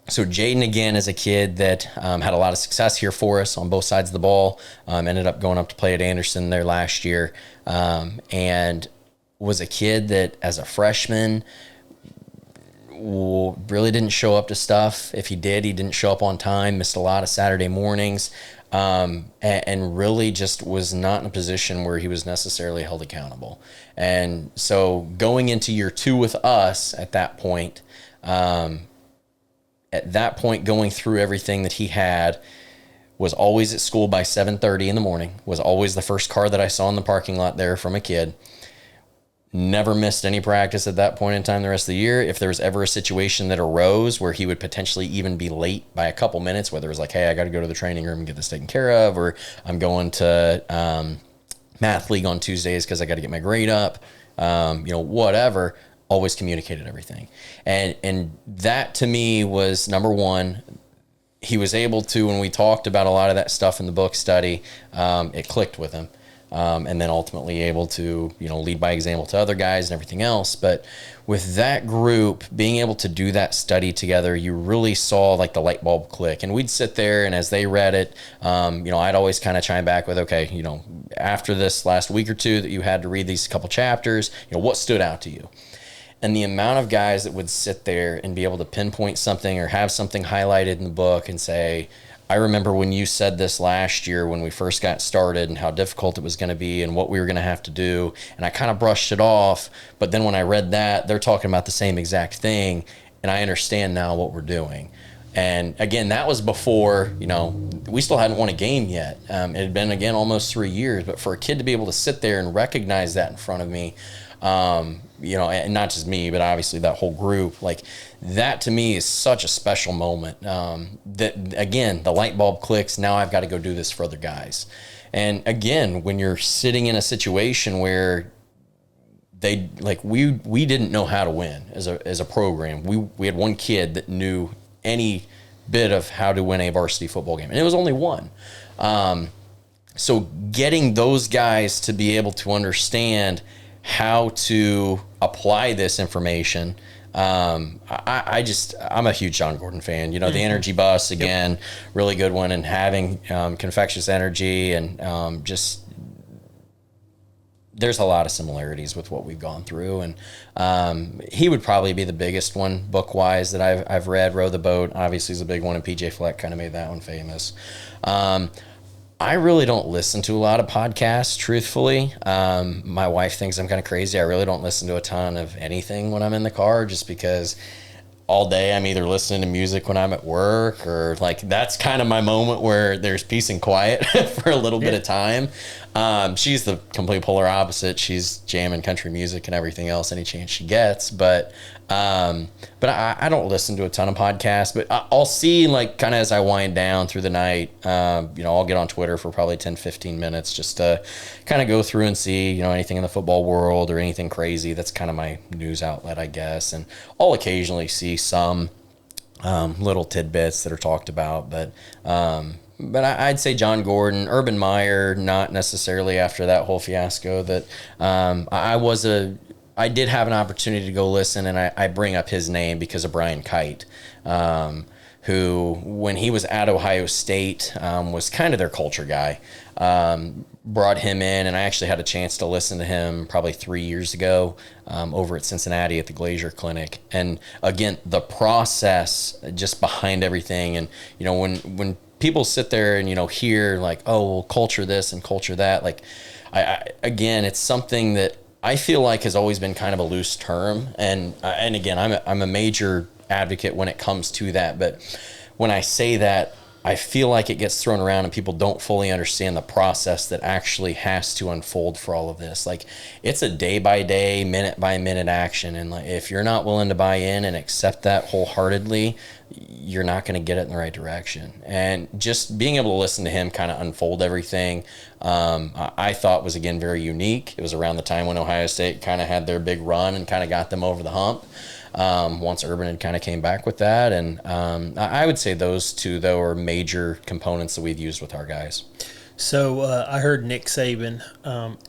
So Jaden, again, is a kid that had a lot of success here for us on both sides of the ball, ended up going up to play at Anderson there last year, and was a kid that as a freshman really didn't show up to stuff. If he did, he didn't show up on time, missed a lot of Saturday mornings, and really just was not in a position where he was necessarily held accountable. And so going into year 2 with us at that point, going through everything that he had, was always at school by 7:30 in the morning, was always the first car that I saw in the parking lot there from a kid. Never missed any practice at that point in time the rest of the year. If there was ever a situation that arose where he would potentially even be late by a couple minutes, whether it was like, hey, I got to go to the training room and get this taken care of, or I'm going to math league on Tuesdays because I got to get my grade up, you know, whatever, always communicated everything. And that to me was number one. He was able to, when we talked about a lot of that stuff in the book study, it clicked with him. And then ultimately able to, you know, lead by example to other guys and everything else. But with that group, being able to do that study together, you really saw like the light bulb click. And we'd sit there, and as they read it, you know, I'd always kind of chime back with, okay, you know, after this last week or two that you had to read these couple chapters, you know, what stood out to you? And the amount of guys that would sit there and be able to pinpoint something or have something highlighted in the book and say, I remember when you said this last year when we first got started and how difficult it was going to be and what we were going to have to do. And I kind of brushed it off. But then when I read that, they're talking about the same exact thing. And I understand now what we're doing. And again, that was before, we still hadn't won a game yet. It had been, again, almost 3 years. But for a kid to be able to sit there and recognize that in front of me, and not just me, but obviously that whole group, like that to me is such a special moment. That again, the light bulb clicks. Now I've got to go do this for other guys. And again, when you're sitting in a situation where we didn't know how to win as a program. We had one kid that knew any bit of how to win a varsity football game, and it was only one. So getting those guys to be able to understand how to apply this information. I'm a huge John Gordon fan. The Energy Bus, again, really good one, and having Confectious Energy and there's a lot of similarities with what we've gone through. And he would probably be the biggest one book-wise that I've read. Row the Boat, obviously, is a big one, and PJ Fleck kind of made that one famous. I really don't listen to a lot of podcasts, truthfully. My wife thinks I'm kind of crazy. I really don't listen to a ton of anything when I'm in the car, just because all day I'm either listening to music when I'm at work, or that's kind of my moment where there's peace and quiet for a little bit of time. She's the complete polar opposite. She's jamming country music and everything else any chance she gets. But I don't listen to a ton of podcasts, but I'll see kind of as I wind down through the night, I'll get on Twitter for probably 10, 15 minutes just to kind of go through and see, anything in the football world or anything crazy. That's kind of my news outlet, I guess. And I'll occasionally see some little tidbits that are talked about, but I'd say John Gordon, Urban Meyer, not necessarily after that whole fiasco that I did have an opportunity to go listen, and I bring up his name because of Brian Kite, who, when he was at Ohio State, was kind of their culture guy. Brought him in, and I actually had a chance to listen to him probably 3 years ago over at Cincinnati at the Glazier Clinic. And again, the process just behind everything, and when people sit there and hear culture this and culture that, again, it's something that I feel like has always been kind of a loose term, and again, I'm a major advocate when it comes to that. But when I say that, I feel like it gets thrown around and people don't fully understand the process that actually has to unfold for all of this. It's a day by day, minute by minute action, and if you're not willing to buy in and accept that wholeheartedly, you're not going to get it in the right direction. And just being able to listen to him kind of unfold everything, I thought was, again, very unique. It was around the time when Ohio State kind of had their big run and kind of got them over the hump. Once Urban had kind of came back with that. And I would say those two, though, are major components that we've used with our guys. So I heard Nick Saban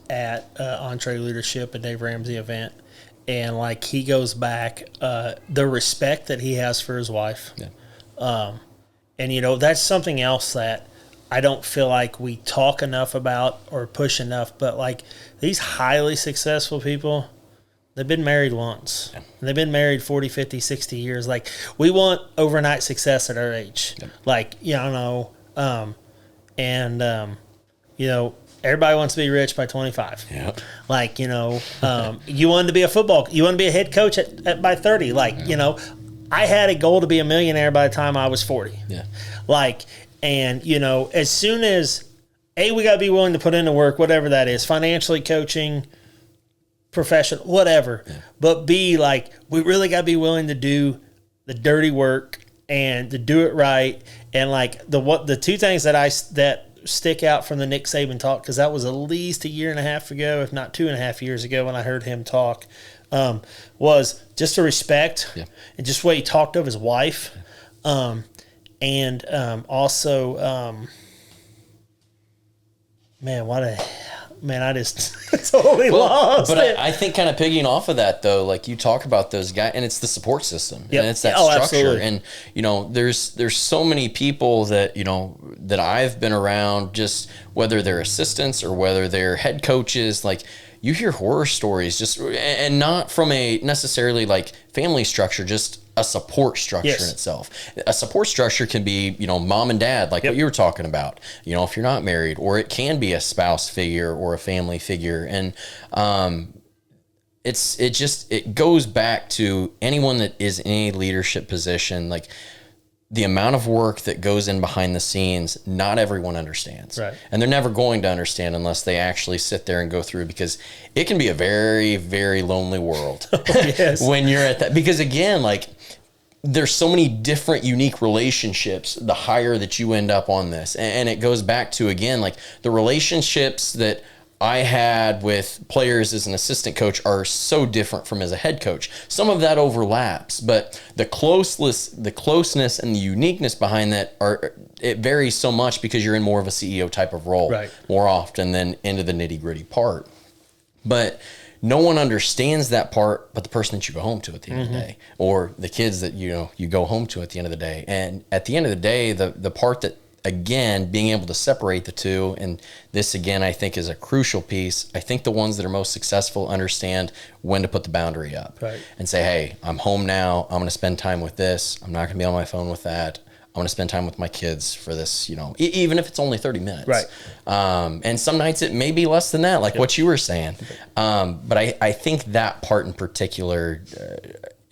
at Entree Leadership, a Dave Ramsey event, and he goes back, the respect that he has for his wife. Yeah. And, that's something else that I don't feel like we talk enough about or push enough, but these highly successful people, they've been married once. Yeah. And they've been married 40, 50, 60 years. We want overnight success at our age. Yep. Everybody wants to be rich by 25. Yep. You wanted to be you want to be a head coach by 30. I had a goal to be a millionaire by the time I was 40. Yeah. As soon as, we got to be willing to put in the work, whatever that is, financially, coaching, professional, whatever. Yeah. But B, we really got to be willing to do the dirty work and to do it right. And the two things that stick out from the Nick Saban talk, because that was at least a year and a half ago, if not 2.5 years ago, when I heard him talk, was just the respect. Yeah. And just the way he talked of his wife. Yeah. Also, I just totally lost it. I think kind of pigging off of that, though, you talk about those guys, and it's the support system, and it's that structure. Absolutely. And, there's so many people that, that I've been around, just whether they're assistants or whether they're head coaches, you hear horror stories, just, and not from a necessarily family structure, just a support structure Yes. in itself. A support structure can be, mom and dad, like what you were talking about, if you're not married, or it can be a spouse figure or a family figure. And it goes back to anyone that is in a leadership position, like the amount of work that goes in behind the scenes, not everyone understands. Right. And they're never going to understand unless they actually sit there and go through, because it can be a very, very lonely world when you're at that. Because again, like, there's so many different unique relationships the higher that you end up on this. And it goes back to, again, like the relationships that I had with players as an assistant coach are so different from as a head coach. Some of that overlaps, but the closeness and the uniqueness behind that it varies so much because you're in more of a CEO type of role more often than into the nitty gritty part. But no one understands that part but the person that you go home to at the end of the day, or the kids that you go home to at the end of the day. And at the end of the day, the part that, again, being able to separate the two, and this, again, I think is a crucial piece. I think the ones that are most successful understand when to put the boundary up and say, hey, I'm home now. I'm going to spend time with this. I'm not going to be on my phone with that. I'm going to spend time with my kids for this, even if it's only 30 minutes. Right. And some nights it may be less than that, like what you were saying. But I think that part in particular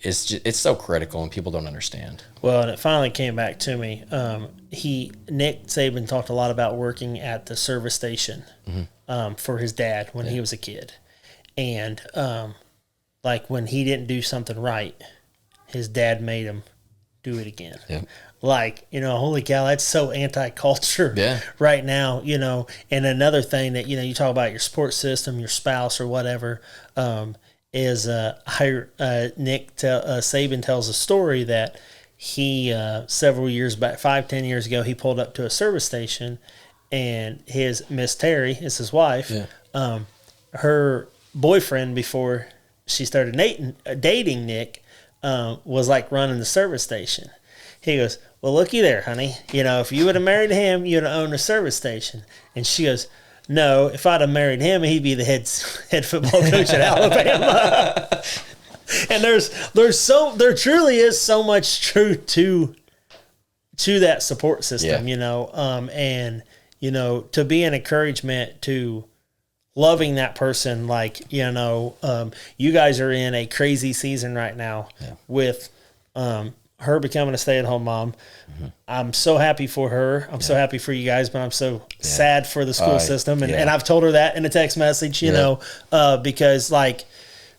it's so critical, and people don't understand. Well, and it finally came back to me. Nick Saban talked a lot about working at the service station for his dad when he was a kid. And like when he didn't do something right, his dad made him do it again. Yeah. Like, holy cow, that's so anti-culture right now, And another thing that, you talk about your support system, your spouse or whatever, is Nick Saban tells a story that he, several years back, 5-10 years ago, he pulled up to a service station, and his Miss Terry is his wife. Her boyfriend, before she started dating Nick, was like running the service station. He goes, well, looky there, honey. If you would have married him, you'd have owned a service station. And she goes, no, if I'd have married him, he'd be the head football coach at Alabama. And there truly is so much truth to that support system, and to be an encouragement to loving that person. Like, you guys are in a crazy season right now with her becoming a stay-at-home mom. I'm so happy for her. I'm so happy for you guys, but I'm so sad for the school system. And I've told her that in a text message, because like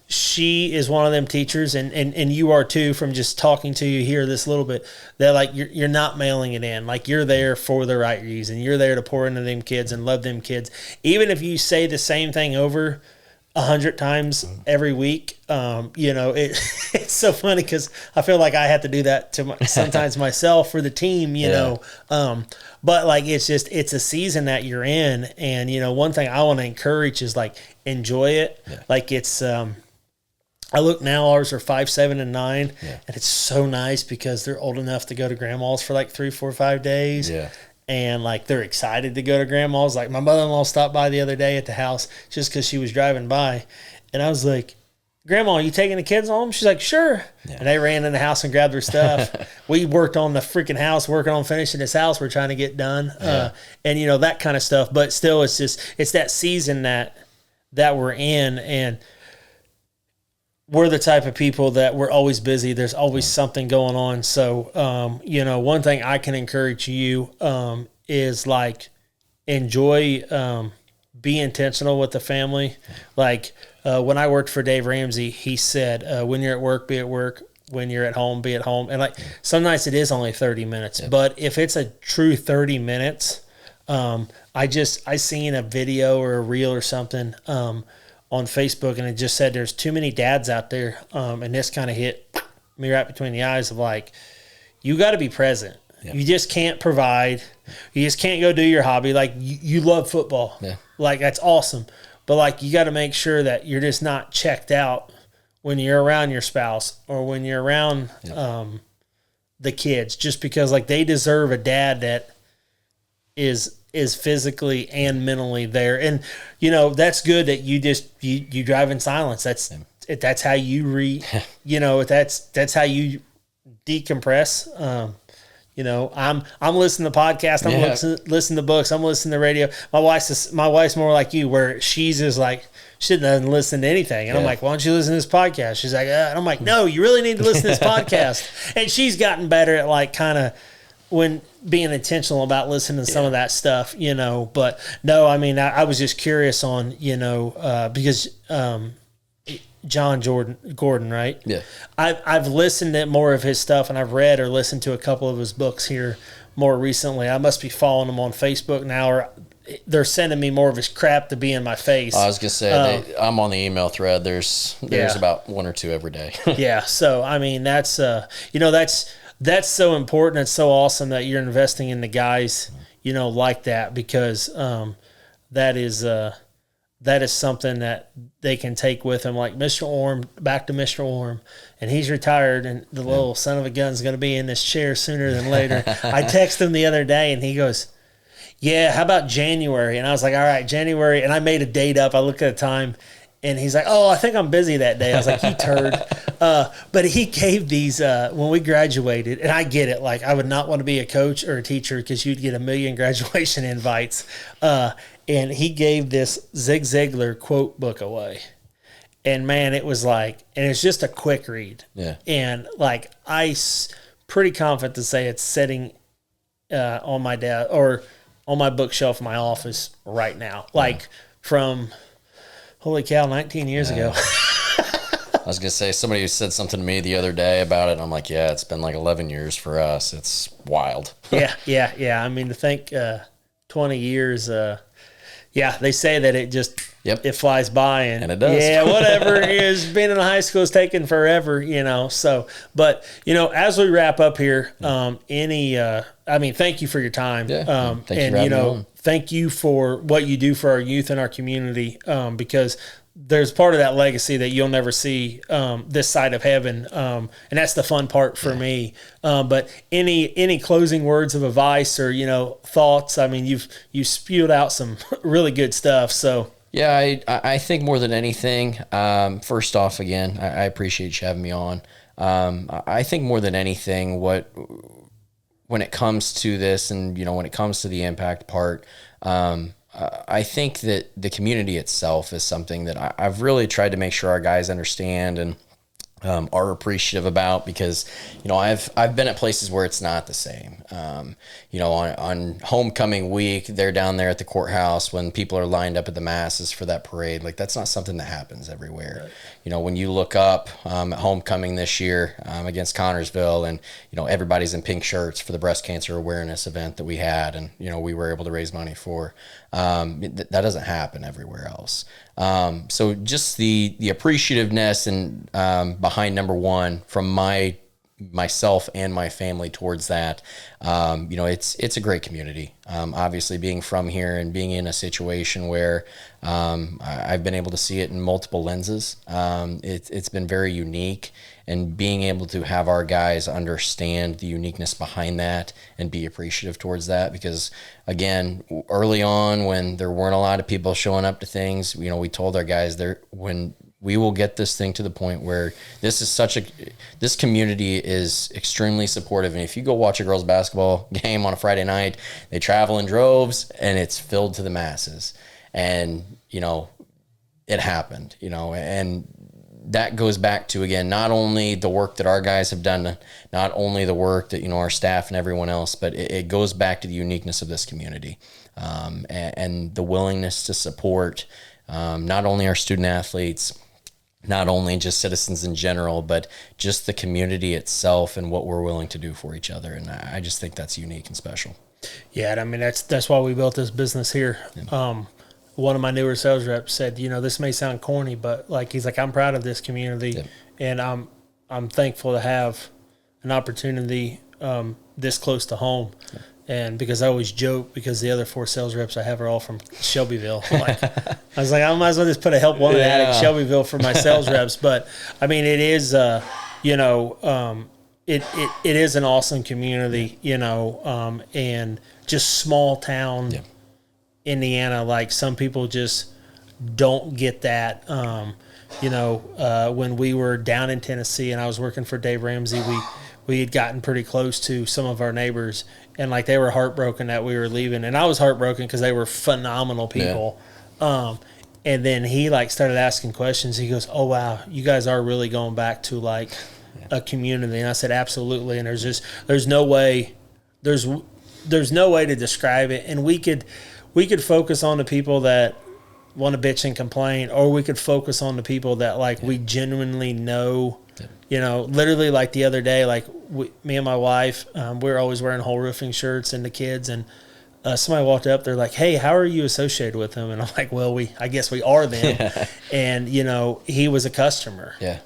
she is one of them teachers, and you are too, from just talking to you here this little bit, that like you're not mailing it in. Like, you're there for the right reason. You're there to pour into them kids and love them kids. Even if you say the same thing over 100 times every week, it's so funny because I feel like I have to do that to sometimes myself for the team, but like it's a season that you're in, and one thing I want to encourage is like enjoy it. Like it's I look now, ours are 5, 7, and 9, and it's so nice because they're old enough to go to grandma's for like 3, 4, 5 days. And like they're excited to go to grandma's. Like my mother-in-law stopped by the other day at the house just because she was driving by, and I was like, Grandma, are you taking the kids home? She's like, sure. And they ran in the house and grabbed their stuff. We worked on the freaking house, working on finishing this house we're trying to get done. And that kind of stuff. But still, it's that season that we're in, and we're the type of people that we're always busy. There's always something going on. So, one thing I can encourage you is like enjoy, be intentional with the family. Like when I worked for Dave Ramsey, he said, when you're at work, be at work. When you're at home, be at home. And like some nights it is only 30 minutes, but if it's a true 30 minutes, I seen a video or a reel or something, on Facebook, and it just said there's too many dads out there, and this kind of hit me right between the eyes of like, you got to be present. You just can't provide. You just can't go do your hobby. Like you love football. Like that's awesome. But like you got to make sure that you're just not checked out when you're around your spouse or when you're around the kids, just because like they deserve a dad that is physically and mentally there. And that's good that you drive in silence. That's how you that's how you decompress. You know, I'm listening to podcasts. I'm listening to books. I'm listening to radio. My wife's more like you, where she's just like, she doesn't listen to anything. And I'm like, why don't you listen to this podcast? She's like, and I'm like, no, you really need to listen to this podcast. And she's gotten better at like kind of when being intentional about listening to some of that stuff, you know. But no, I mean, I was just curious on, you know, because John Gordon, right? Yeah. I've listened to more of his stuff, and I've read or listened to a couple of his books here more recently. I must be following him on Facebook now, or they're sending me more of his crap to be in my face. I was gonna say I'm on the email thread. There's about 1 or 2 every day. Yeah. So I mean, that's you know, that's so important. It's so awesome that you're investing in the guys, you know, like that, because that is something that they can take with them. Like Mr. Orm, back to Mr. Orm, and he's retired, and the little son of a gun's going to be in this chair sooner than later. I texted him the other day, and he goes, yeah, how about January? And I was like, all right, January. And I made a date up. I looked at the time, and he's like, oh, I think I'm busy that day. I was like, you turd. But he gave these, when we graduated, and I get it, like I would not want to be a coach or a teacher because you'd get a million graduation invites. And he gave this Zig Ziglar quote book away. And man, it was like, and it's just a quick read. Yeah. And like, pretty confident to say it's sitting on my desk or on my bookshelf in my office right now. Like from, holy cow, 19 years ago. I was going to say, somebody said something to me the other day about it. And I'm like, yeah, it's been like 11 years for us. It's wild. Yeah. I mean, to think 20 years, they say that it just, it flies by. And it does. Yeah, whatever it is, being in high school is taking forever, you know. So, but, you know, as we wrap up here, thank you for your time. Yeah. Thank you. Thank you for what you do for our youth and our community, because there's part of that legacy that you'll never see this side of heaven, and that's the fun part for me. But any closing words of advice or, you know, thoughts? I mean, you've spewed out some really good stuff. So yeah, I think more than anything, first off, again, I appreciate you having me on. I think more than anything, when it comes to this, and you know, when it comes to the impact part, I think that the community itself is something that I've really tried to make sure our guys understand and are appreciative about, because, you know, I've been at places where it's not the same. You know, on homecoming week, they're down there at the courthouse when people are lined up at the masses for that parade. Like, that's not something that happens everywhere. Right. You know, when you look up at homecoming this year against Connorsville, and, you know, everybody's in pink shirts for the breast cancer awareness event that we had, and, you know, we were able to raise money for, that doesn't happen everywhere else. So just the appreciativeness and behind number one from myself and my family towards that, you know, it's a great community. Obviously, being from here and being in a situation where I've been able to see it in multiple lenses, it's been very unique. And being able to have our guys understand the uniqueness behind that and be appreciative towards that, because again, early on when there weren't a lot of people showing up to things, you know, we told our guys when we will get this thing to the point where this community is extremely supportive. And if you go watch a girls basketball game on a Friday night, they travel in droves and it's filled to the masses. And, you know, it happened, you know, and that goes back to, again, not only the work that our guys have done, not only the work that, you know, our staff and everyone else, but it goes back to the uniqueness of this community, and the willingness to support not only our student athletes, not only just citizens in general, but just the community itself and what we're willing to do for each other. And I just think that's unique and special. Yeah, I mean, that's why we built this business here. Yeah. One of my newer sales reps said, you know, this may sound corny, but like, he's like, I'm proud of this community, and I'm thankful to have an opportunity this close to home. Yeah. And because I always joke, because the other 4 sales reps I have are all from Shelbyville. Like, I was like, I might as well just put a help wanted ad in Shelbyville for my sales reps. But I mean, it is, you know, it is an awesome community, you know, and just small town. Yeah. Indiana, like, some people just don't get that. You know, when we were down in Tennessee and I was working for Dave Ramsey, we had gotten pretty close to some of our neighbors, and like they were heartbroken that we were leaving, and I was heartbroken because they were phenomenal people. Yeah. And then he like started asking questions. He goes, "Oh wow, you guys are really going back to like a community." And I said, "Absolutely." And there's no way to describe it. And we could focus on the people that want to bitch and complain, or we could focus on the people that like we genuinely know. You know, literally like the other day, like me and my wife, we're always wearing whole roofing shirts, and the kids, and somebody walked up, they're like, "Hey, how are you associated with them?" And I'm like, "Well, I guess we are them." And, you know, he was a customer. Yeah.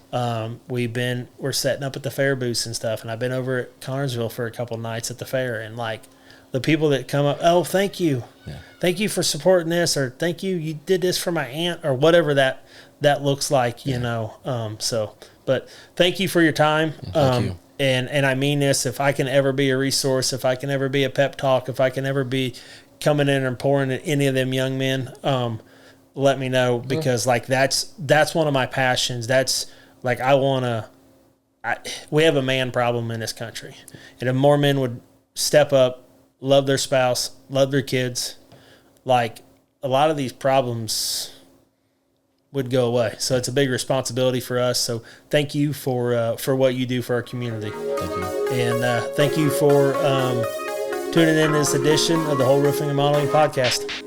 We're setting up at the fair booths and stuff, and I've been over at Connersville for a couple nights at the fair, and like the people that come up, "Oh, thank you. Yeah. Thank you for supporting this," or "Thank you, you did this for my aunt," or whatever that looks like, you know. But thank you for your time. Thank you. And I mean this, if I can ever be a resource, if I can ever be a pep talk, if I can ever be coming in and pouring at any of them young men, let me know, because like that's one of my passions. That's like we have a man problem in this country. And if more men would step up, love their spouse, love their kids, like a lot of these problems would go away. So it's a big responsibility for us. So thank you for what you do for our community. Thank you. And thank you for tuning in this edition of the Whole Roofing and Modeling Podcast.